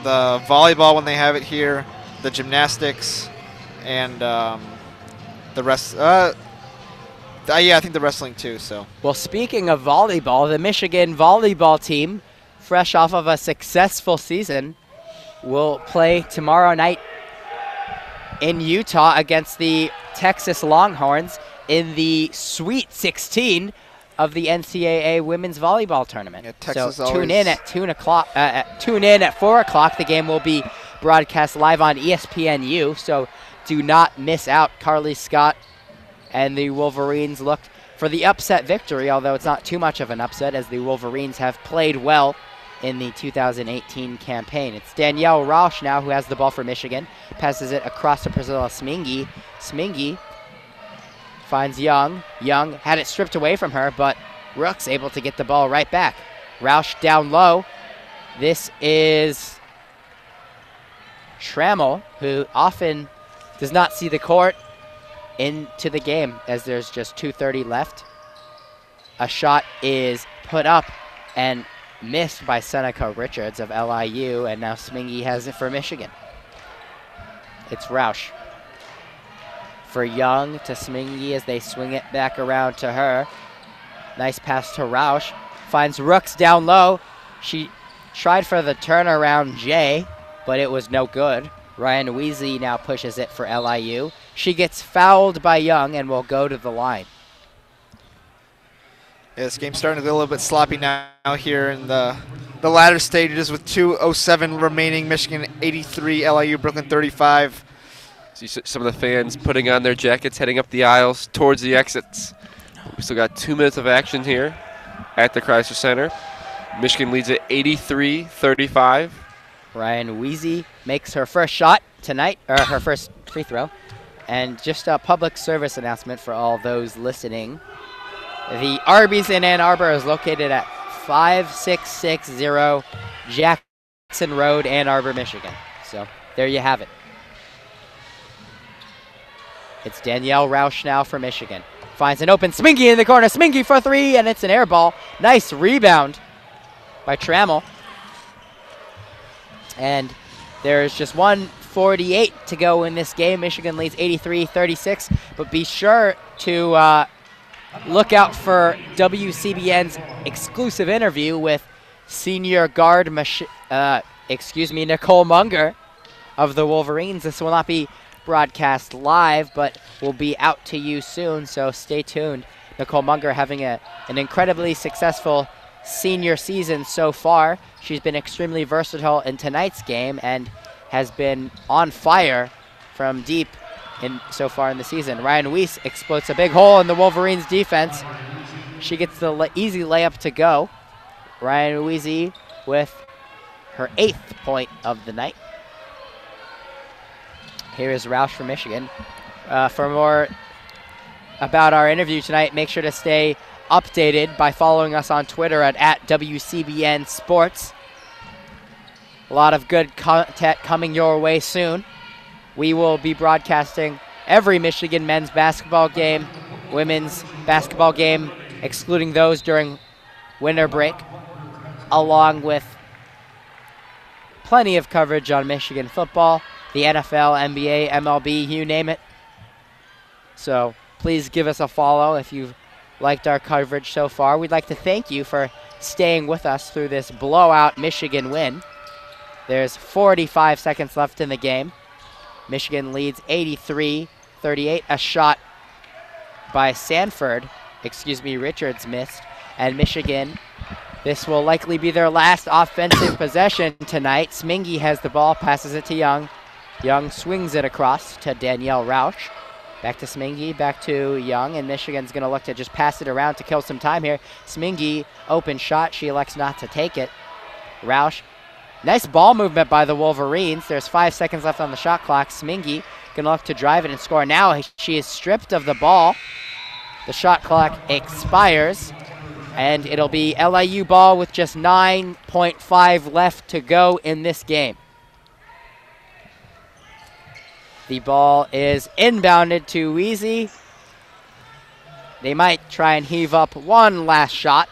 the volleyball when they have it here, the gymnastics, and the rest. Yeah, I think the wrestling too. So. Well, speaking of volleyball, the Michigan volleyball team, fresh off of a successful season, will play tomorrow night in Utah against the Texas Longhorns in the Sweet 16 of the NCAA Women's Volleyball Tournament. Yeah, Texas so tune in at 2 o'clock. Tune in at 4 o'clock. The game will be broadcast live on ESPNU. So do not miss out. Carly Scott and the Wolverines looked for the upset victory, although it's not too much of an upset as the Wolverines have played well in the 2018 campaign. It's Danielle Roush now who has the ball for Michigan. Passes it across to Priscilla Smingy. Smingy finds Young. Young had it stripped away from her, but Rook's able to get the ball right back. Roush down low. This is Trammell, who often does not see the court into the game as there's just 2:30 left. A shot is put up and missed by Seneca Richards of LIU, and now Smingy has it for Michigan. It's Roush. For Young to Smingy as they swing it back around to her. Nice pass to Roush. Finds Rooks down low. She tried for the turnaround J, but it was no good. Ryan Weasley now pushes it for LIU. She gets fouled by Young and will go to the line. Yeah, this game's starting to get a little bit sloppy now here in the latter stages with 2:07 remaining. Michigan 83, LIU Brooklyn 35. See some of the fans putting on their jackets, heading up the aisles towards the exits. We still got 2 minutes of action here at the Chrysler Center. Michigan leads at 83-35. Ryan Weezy makes her first shot tonight, or her first free throw. And just a public service announcement for all those listening. The Arby's in Ann Arbor is located at 5660 Jackson Road, Ann Arbor, Michigan. So there you have it. It's Danielle Roush now for Michigan. Finds an open Smingy in the corner. Smingy for 3, and it's an air ball. Nice rebound by Trammell. And there's just 1:48 to go in this game. Michigan leads 83-36, but be sure to look out for WCBN's exclusive interview with senior guard, Nicole Munger of the Wolverines. This will not be broadcast live, but will be out to you soon, so stay tuned. Nicole Munger having an incredibly successful senior season so far. She's been extremely versatile in tonight's game and has been on fire from deep so far in the season. Ryan Weiss exploits a big hole in the Wolverines defense. She gets the easy layup to go. Ryan Weiss with her 8th point of the night. Here is Roush from Michigan. For more about our interview tonight, make sure to stay updated by following us on Twitter at WCBN Sports. A lot of good content coming your way soon. We will be broadcasting every Michigan men's basketball game, women's basketball game, excluding those during winter break, along with plenty of coverage on Michigan football, the NFL, NBA, MLB, you name it. So please give us a follow if you've liked our coverage so far. We'd like to thank you for staying with us through this blowout Michigan win. There's 45 seconds left in the game. Michigan leads 83-38. A shot by Richards missed. And Michigan, this will likely be their last offensive possession tonight. Smingy has the ball, passes it to Young. Young swings it across to Danielle Roush. Back to Smingy, back to Young, and Michigan's going to look to just pass it around to kill some time here. Smingy, open shot. She elects not to take it. Roush, nice ball movement by the Wolverines. There's 5 seconds left on the shot clock. Smingy going to look to drive it and score. Now she is stripped of the ball. The shot clock expires, and it'll be LIU ball with just 9.5 left to go in this game. The ball is inbounded to Weezy. They might try and heave up one last shot.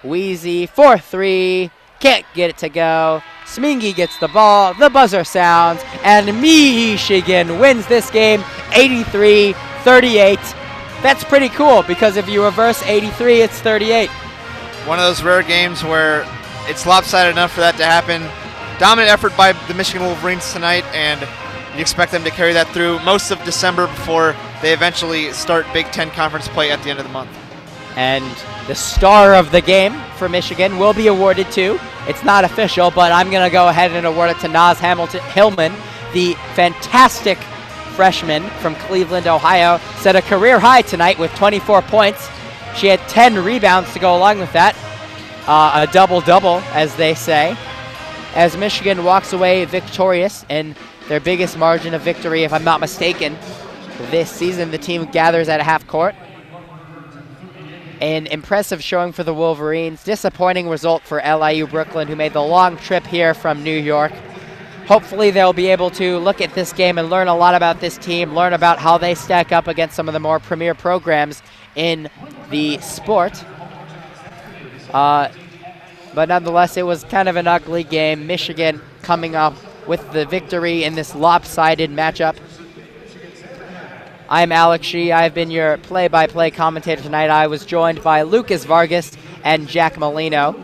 Weezy for 3. Can't get it to go. Smingy gets the ball. The buzzer sounds. And Michigan wins this game 83-38. That's pretty cool because if you reverse 83, it's 38. One of those rare games where it's lopsided enough for that to happen. Dominant effort by the Michigan Wolverines tonight, and you expect them to carry that through most of December before they eventually start Big Ten conference play at the end of the month. And the star of the game for Michigan will be awarded to, it's not official, but I'm going to go ahead and award it to Naz Hillman, the fantastic freshman from Cleveland, Ohio. Set a career high tonight with 24 points. She had 10 rebounds to go along with that. A double-double, as they say. As Michigan walks away victorious in their biggest margin of victory, if I'm not mistaken, this season, the team gathers at half court. An impressive showing for the Wolverines. Disappointing result for LIU Brooklyn, who made the long trip here from New York. Hopefully they'll be able to look at this game and learn a lot about this team, learn about how they stack up against some of the more premier programs in the sport. But nonetheless, it was kind of an ugly game. Michigan coming up with the victory in this lopsided matchup. I'm Alex Shee. I've been your play-by-play commentator tonight. I was joined by Lucas Vargas and Jack Molino.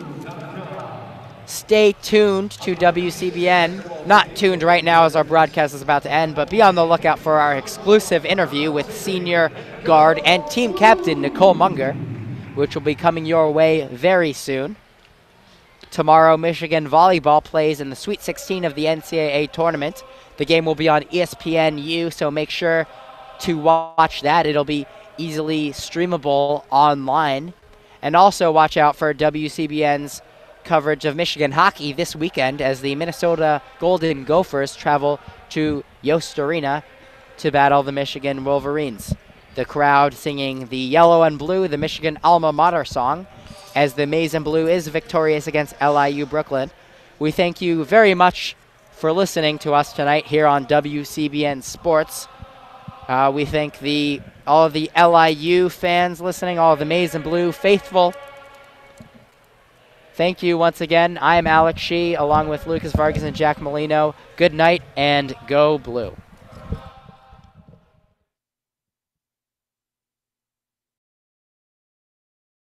Stay tuned to WCBN. Not tuned right now as our broadcast is about to end, but be on the lookout for our exclusive interview with senior guard and team captain Nicole Munger, which will be coming your way very soon. Tomorrow, Michigan volleyball plays in the Sweet 16 of the NCAA tournament. The game will be on ESPNU, so make sure to watch that. It'll be easily streamable online. And also watch out for WCBN's coverage of Michigan hockey this weekend as the Minnesota Golden Gophers travel to Yost Arena to battle the Michigan Wolverines. The crowd singing the Yellow and Blue, the Michigan alma mater song, as the Maize and Blue is victorious against LIU Brooklyn. We thank you very much for listening to us tonight here on WCBN Sports. We thank all of the LIU fans listening, all of the Maize and Blue faithful. Thank you once again. I am Alex Shee, along with Lucas Vargas and Jack Molino. Good night and go Blue.